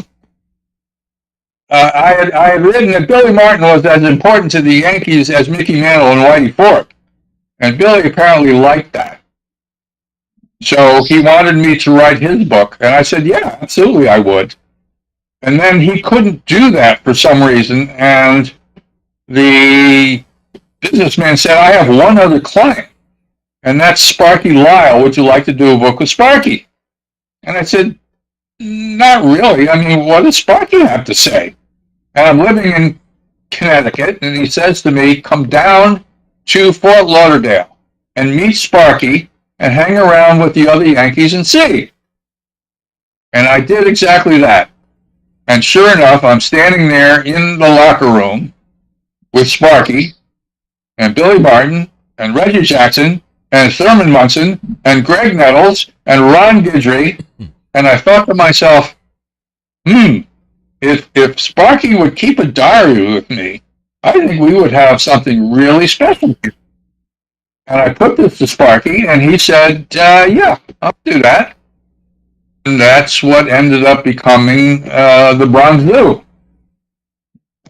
had written that Billy Martin was as important to the Yankees as Mickey Mantle and Whitey Ford. And Billy apparently liked that. So he wanted me to write his book. And I said, yeah, absolutely I would. And then he couldn't do that for some reason. And the businessman said, I have one other client, and that's Sparky Lyle. Would you like to do a book with Sparky? And I said, not really. I mean, what does Sparky have to say? And I'm living in Connecticut, and he says to me, come down to Fort Lauderdale and meet Sparky and hang around with the other Yankees and see. And I did exactly that. And sure enough, I'm standing there in the locker room with Sparky and Billy Martin and Reggie Jackson and Thurman Munson and Greg Nettles and Ron Guidry. And I thought to myself, if Sparky would keep a diary with me, I think we would have something really special here. And I put this to Sparky, and he said, yeah, I'll do that. And that's what ended up becoming the Bronx Zoo.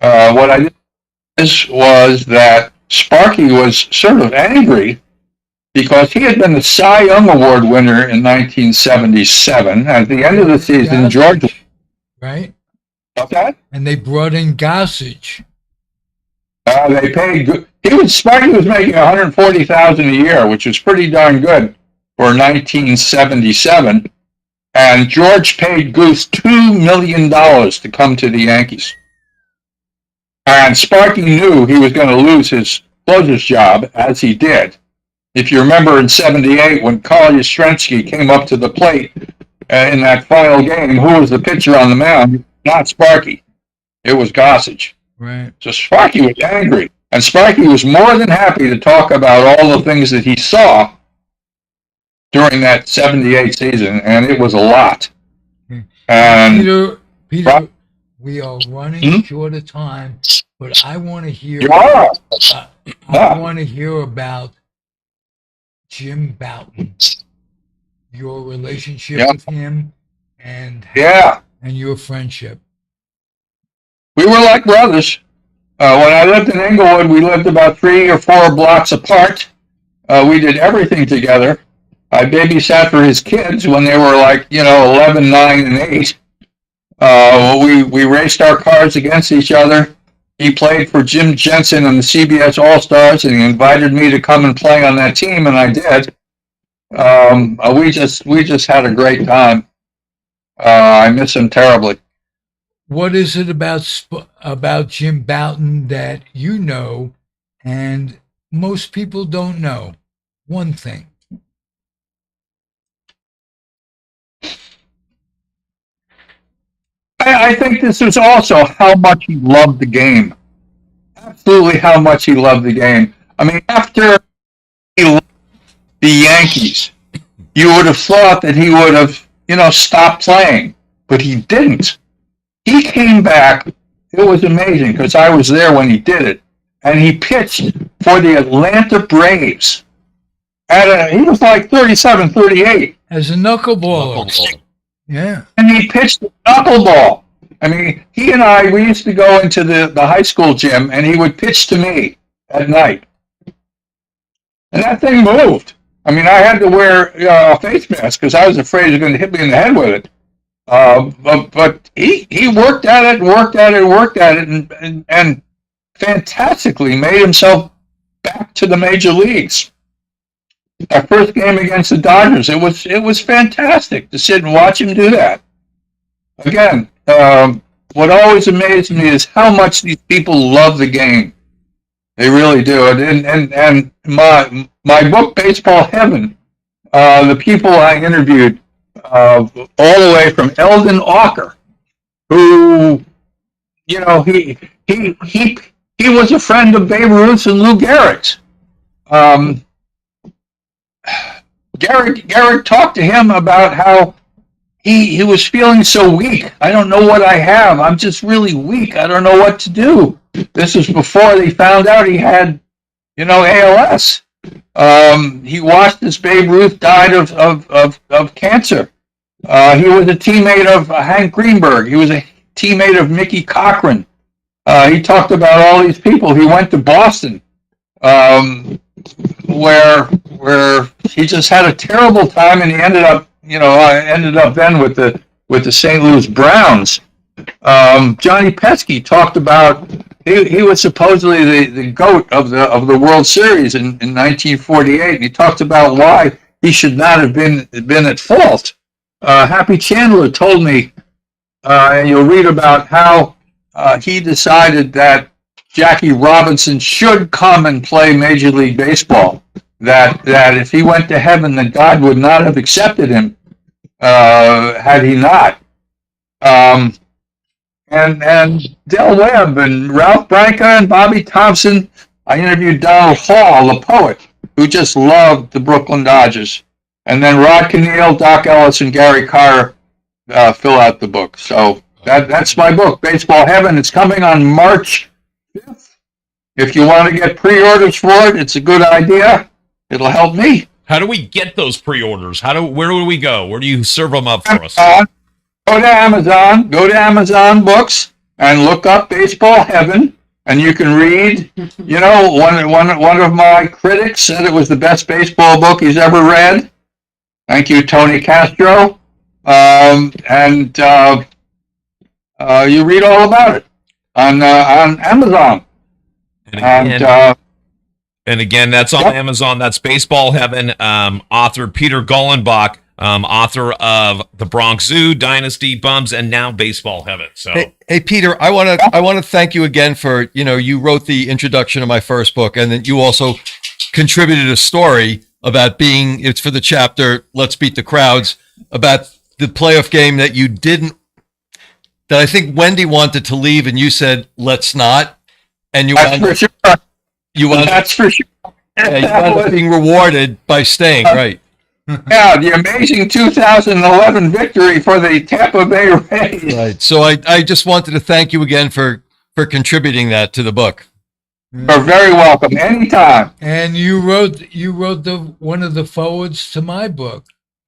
What I did was that Sparky was sort of angry because he had been the Cy Young Award winner in 1977. At the end of the season, George... Right? What's that? And they brought in Gossage. They paid good. Sparky was making $140,000 a year, which was pretty darn good for 1977. And George paid Goose $2 million to come to the Yankees. And Sparky knew he was going to lose his closer's job, as he did. If you remember in '78, when Carl Yastrzemski came up to the plate in that final game, who was the pitcher on the mound? Not Sparky. It was Gossage. Right. So Sparky was angry. And Sparky was more than happy to talk about all the things that he saw during that '78 season, and it was a lot. And Peter, we are running short of time, but I want to hear. I want to hear about Jim Bouton, your relationship with him, and your friendship. We were like brothers. When I lived in Inglewood, we lived about 3 or 4 blocks apart. We did everything together. I babysat for his kids when they were 11, 9, and 8. We raced our cars against each other. He played for Jim Jensen and the CBS All-Stars, and he invited me to come and play on that team, and I did. We just had a great time. I miss him terribly. What is it about Jim Bouton that you know and most people don't know? One thing. I think this is also how much he loved the game. Absolutely how much he loved the game. I mean, after he left the Yankees, you would have thought that he would have, stopped playing, but he didn't. He came back. It was amazing because I was there when he did it, and he pitched for the Atlanta Braves. He was like 37, 38. As a knuckleballer. Yeah. And he pitched the knuckleball. I mean, he and we used to go into the high school gym, and he would pitch to me at night. And that thing moved. I mean, I had to wear a face mask because I was afraid he was going to hit me in the head with it. But he worked at it, and fantastically made himself back to the major leagues. Our first game against the Dodgers, it was fantastic to sit and watch him do that. Again, what always amazed me is how much these people love the game. They really do. And my book, Baseball Heaven, the people I interviewed, all the way from Eldon Auker, who, he was a friend of Babe Ruth's and Lou Gehrig's. Gehrig talked to him about how he was feeling so weak. I don't know what I have. I'm just really weak. I don't know what to do. This was before they found out he had, ALS. He watched as Babe Ruth died of cancer. He was a teammate of Hank Greenberg. He was a teammate of Mickey Cochran. He talked about all these people. He went to Boston, where he just had a terrible time, and he ended up then with the St. Louis Browns. Johnny Pesky talked about he was supposedly the goat of the World Series in 1948, and he talked about why he should not have been at fault. Happy Chandler told me, and you'll read about how he decided that Jackie Robinson should come and play Major League Baseball. That if he went to heaven, that God would not have accepted him had he not. And Del Webb and Ralph Branca and Bobby Thompson. I interviewed Donald Hall, the poet, who just loved the Brooklyn Dodgers. And then Rod Keneal, Doc Ellis, and Gary Carter fill out the book. So that's my book, Baseball Heaven. It's coming on March 5th. If you want to get pre-orders for it, it's a good idea. It'll help me. How do we get those pre-orders? Where do we go? Where do you serve them up for us? Go to Amazon Books and look up Baseball Heaven, and you can read. You know, one of my critics said it was the best baseball book he's ever read. Thank you, Tony Castro. You read all about it on Amazon. And again, that's on Amazon. That's Baseball Heaven. Author Peter Gollenbach, author of The Bronx Zoo, Dynasty, Bums, and now Baseball Heaven. So, Hey, Peter, I want to thank you again for, you wrote the introduction of my first book, and then you also contributed a story about it's for the chapter Let's Beat the Crowds, about the playoff game that I think Wendy wanted to leave, and you said let's not, and That's for sure. That's for sure. Yeah, you wound up being rewarded by staying, right? Yeah, the amazing 2011 victory for the Tampa Bay Rays. Right. So I just wanted to thank you again for contributing that to the book. You're very welcome. Anytime. And you wrote one of the forwards to my book,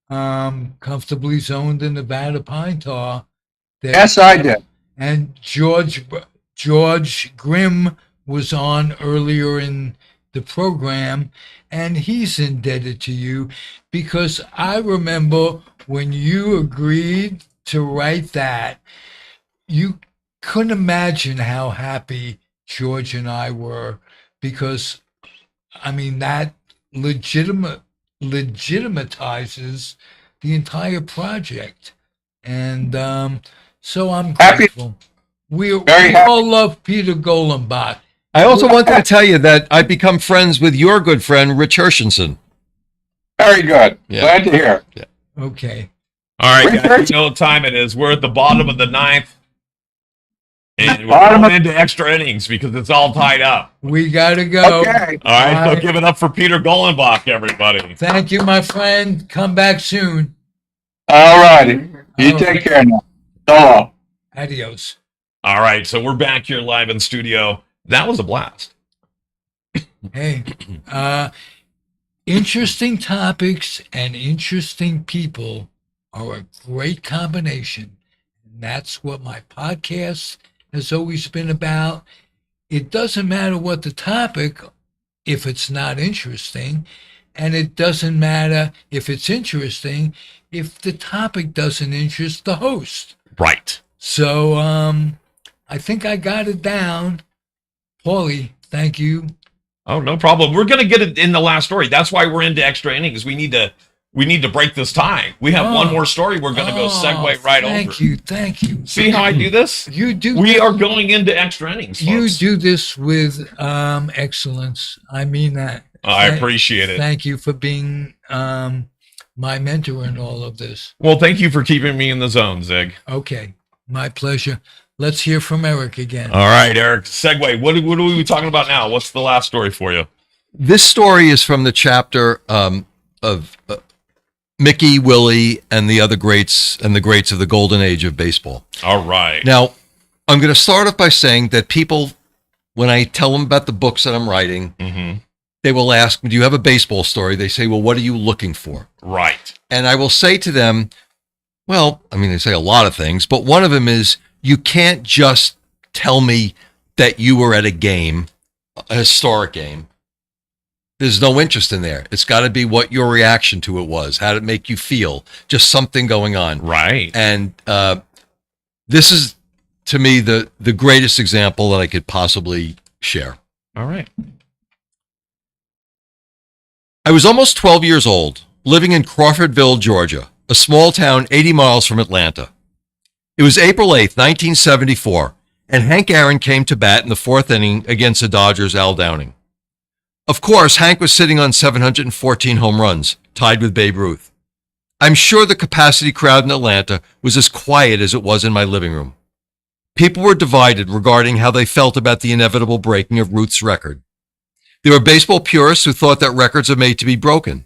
Comfortably Zoned in Nevada Pine Tar. Yes, I did. And George Grimm was on earlier in the program, and he's indebted to you because I remember when you agreed to write that, you couldn't imagine how happy George and I were, because I mean that legitimizes the entire project, and so I'm grateful. We all love Peter Gollenbach. I also wanted to tell you that I've become friends with your good friend Rich Hershenson. Very good. Yeah. Glad to hear. Yeah. Okay. all right, Richard? guys, you know what time it is. We're at the bottom of the ninth, and we're Bottom going of- into extra innings because it's all tied up. We gotta go. Okay. All right, Bye. so give it up for Peter Gollenbach, everybody. Thank you, my friend. Come back soon. All righty. You Oh. take care now. So long. Adios. All right, so we're back here live in studio. That was a blast. Hey, interesting topics and interesting people are a great combination. And that's what my podcast has always been about. It doesn't matter what the topic if it's not interesting, and it doesn't matter if it's interesting if the topic doesn't interest the host. Right. So I think I got it down. Paulie, thank you. Oh, no problem. We're gonna get it in the last story. That's why we're into extra innings. We need to break this tie. We have one more story. We're gonna go segue right over. Thank you. See how I do this? You do. We are going into extra innings, You folks. do this with excellence. I mean that. I appreciate it. Thank you for being my mentor in all of this. Well, thank you for keeping me in the zone, Zig. Okay, my pleasure. Let's hear from Eric again. All right, Eric. Segue. What are we talking about now? What's the last story for you? This story is from the chapter of Mickey, Willie, and the other greats and the greats of the golden age of baseball. All right. Now, I'm going to start off by saying that people, when I tell them about the books that I'm writing, Mm-hmm. they will ask me, do you have a baseball story? They say, well, what are you looking for? Right. And I will say to them, well, I mean, they say a lot of things, but one of them is you can't just tell me that you were at a game, a historic game. There's no interest in there. It's got to be what your reaction to it was. How did it make you feel? Just something going on. Right. And this is to me, the greatest example that I could possibly share. All right. I was almost 12 years old, living in Crawfordville, Georgia, a small town 80 miles from Atlanta. It was April 8th, 1974, and Hank Aaron came to bat in the fourth inning against the Dodgers' Al Downing. Of course, Hank was sitting on 714 home runs, tied with Babe Ruth. I'm sure the capacity crowd in Atlanta was as quiet as it was in my living room. People were divided regarding how they felt about the inevitable breaking of Ruth's record. There were baseball purists who thought that records are made to be broken,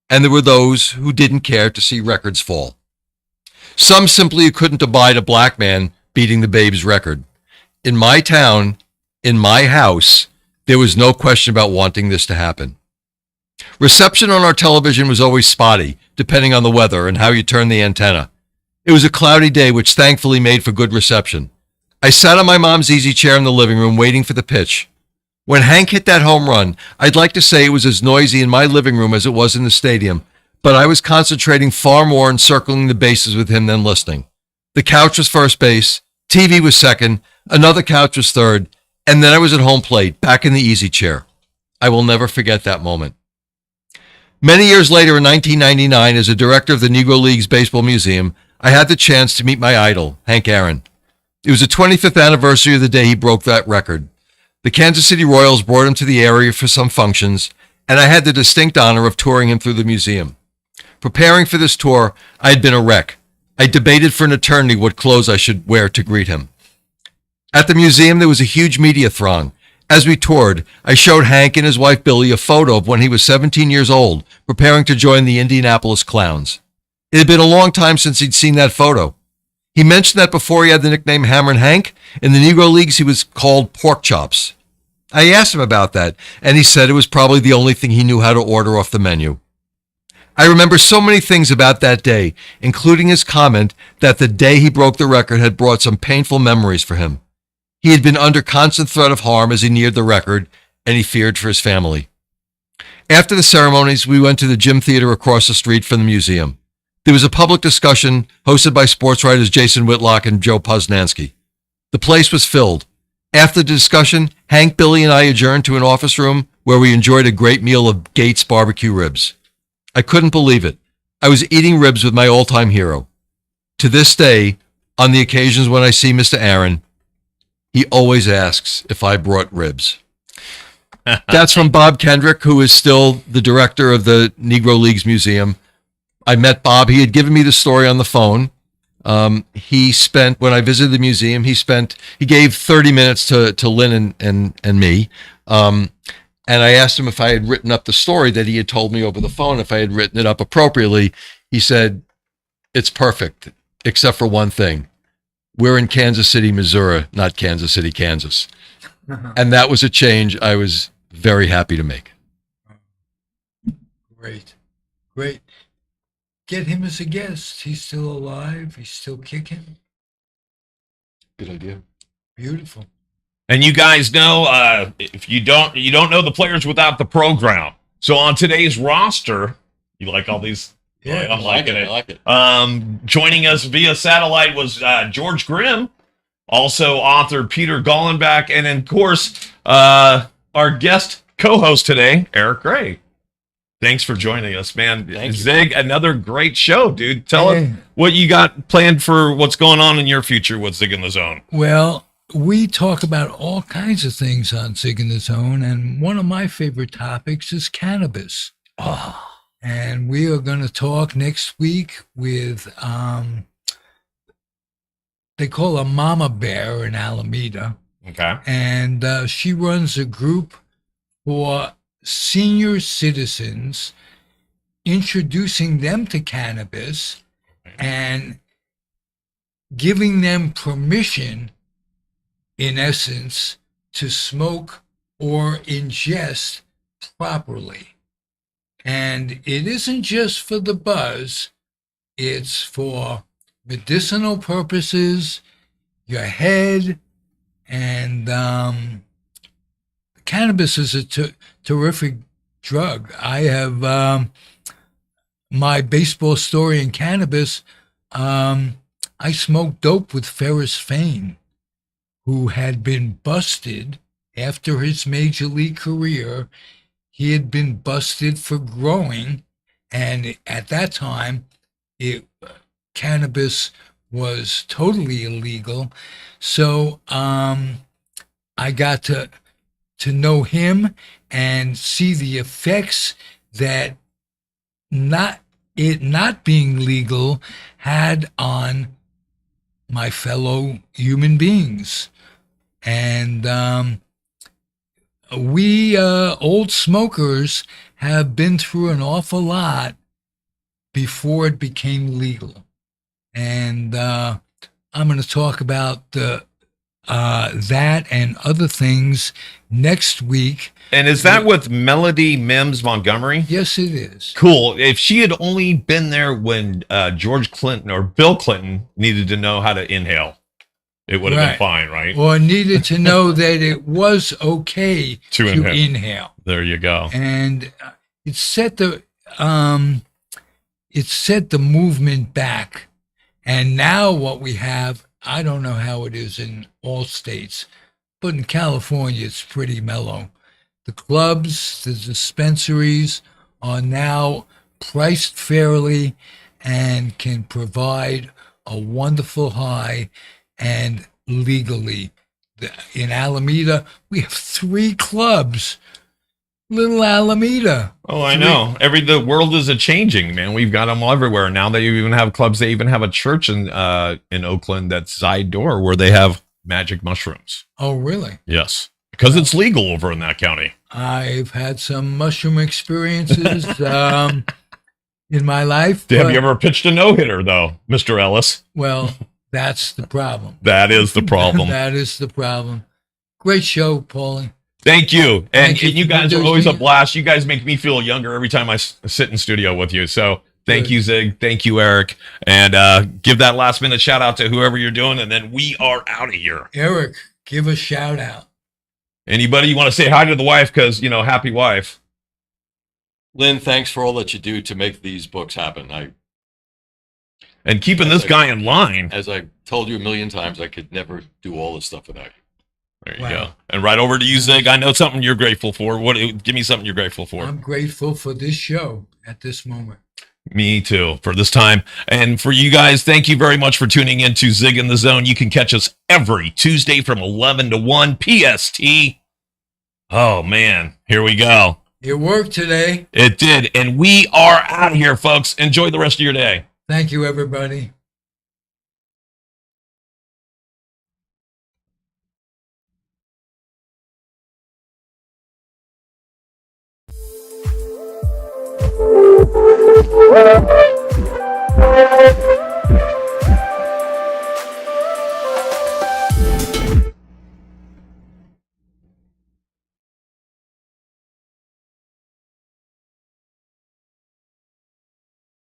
and there were those who didn't care to see records fall. Some simply couldn't abide a black man beating the Babe's record. In my town, in my house, there was no question about wanting this to happen. Reception on our television was always spotty, depending on the weather and how you turned the antenna. It was a cloudy day, which thankfully made for good reception. I sat on my mom's easy chair in the living room waiting for the pitch. When Hank hit that home run, I'd like to say it was as noisy in my living room as it was in the stadium, but I was concentrating far more on circling the bases with him than listening. The couch was first base, TV was second, another couch was third, and then I was at home plate, back in the easy chair. I will never forget that moment. Many years later, in 1999, as a director of the Negro Leagues Baseball Museum, I had the chance to meet my idol, Hank Aaron. It was the 25th anniversary of the day he broke that record. The Kansas City Royals brought him to the area for some functions, and I had the distinct honor of touring him through the museum. Preparing for this tour, I had been a wreck. I debated for an eternity what clothes I should wear to greet him. At the museum, there was a huge media throng. As we toured, I showed Hank and his wife Billy a photo of when he was 17 years old, preparing to join the Indianapolis Clowns. It had been a long time since he'd seen that photo. He mentioned that before he had the nickname Hammerin' Hank, in the Negro Leagues he was called Pork Chops. I asked him about that, and he said it was probably the only thing he knew how to order off the menu. I remember so many things about that day, including his comment that the day he broke the record had brought some painful memories for him. He had been under constant threat of harm as he neared the record, and he feared for his family. After the ceremonies, we went to the Gym Theater across the street from the museum. There was a public discussion hosted by sports writers Jason Whitlock and Joe Poznansky. The place was filled. After the discussion, Hank, Billy, and I adjourned to an office room where we enjoyed a great meal of Gates barbecue ribs. I couldn't believe it. I was eating ribs with my all-time hero. To this day, on the occasions when I see Mr. Aaron, he always asks if I brought ribs. That's from Bob Kendrick, who is still the director of the Negro Leagues Museum. I met Bob. He had given me the story on the phone. He spent, when I visited the museum, he gave 30 minutes to Lynn and me. And I asked him if I had written up the story that he had told me over the phone, if I had written it up appropriately. He said, it's perfect, except for one thing. We're in Kansas City, Missouri, not Kansas City, Kansas. And that was a change I was very happy to make. Great. Great. Get him as a guest. He's still alive. He's still kicking. Good idea. Beautiful. And you guys know, if you don't know the players without the program. So on today's roster, you like all these? Yeah, I'm liking it. I like it. Joining us via satellite was George Grimm, also author Peter Gollenbach, and of course, our guest co-host today, Eric Gray. Thanks for joining us, man. Thank you. Zig, another great show, dude. Tell Hey. us what you got planned for what's going on in your future with Zig in the Zone. Well, we talk about all kinds of things on Zig in the Zone, and one of my favorite topics is cannabis. And we are going to talk next week with, they call her Mama Bear in Alameda, Okay. and she runs a group for senior citizens, introducing them to cannabis and giving them permission, in essence, to smoke or ingest properly. And it isn't just for the buzz, it's for medicinal purposes, your head, and cannabis is a terrific drug. I have my baseball story in cannabis. I smoked dope with Ferris Fane. who had been busted after his major league career. He had been busted for growing, and at that time, cannabis was totally illegal. So I got to know him and see the effects that not being legal had on my fellow human beings. And we old smokers have been through an awful lot before it became legal. And I'm going to talk about that and other things next week. And is that with Melody Mims Montgomery? Yes, it is. Cool. If she had only been there when George Clinton or Bill Clinton needed to know how to inhale, it would have been Right. fine, right? Or needed to know that it was okay To to inhale. inhale. There you go. And it set the movement back. And now what we have, I don't know how it is in all states, but in California it's pretty mellow. The clubs, the dispensaries are now priced fairly and can provide a wonderful high and legally. In Alameda, we have 3 clubs. Little Alameda. Oh, I know. The world is a changing, man. We've got them all everywhere now. They even have clubs. They even have a church in Oakland that's Zydor where they have magic mushrooms. Oh, really? Yes, because it's legal over in that county. I've had some mushroom experiences in my life. Have but- you ever pitched a no hitter though, Mr. Ellis? Well, that's the problem. That is the problem. That is the problem. Great show, Paulie. Thank you. And Thank you you for guys are doing always a it. blast. You guys make me feel younger every time I sit in studio with you. So thank Good. you, Zig. Thank you, Eric. And give that last minute shout out to whoever you're doing. And then we are out of here. Eric, give a shout out. Anybody you want to say hi to the wife? Because, happy wife. Lynn, thanks for all that you do to make these books happen. And keeping this guy in line. As I told you a million times, I could never do all this stuff without you. There you Wow. go. And right over to you, Zig. I know something you're grateful for. Give me something you're grateful for. I'm grateful for this show at this moment. Me too, for this time. And for you guys, thank you very much for tuning in to Zig in the Zone. You can catch us every Tuesday from 11 to 1 PST. Oh, man. Here we go. It worked today. It did. And we are out of here, folks. Enjoy the rest of your day. Thank you, everybody. Well,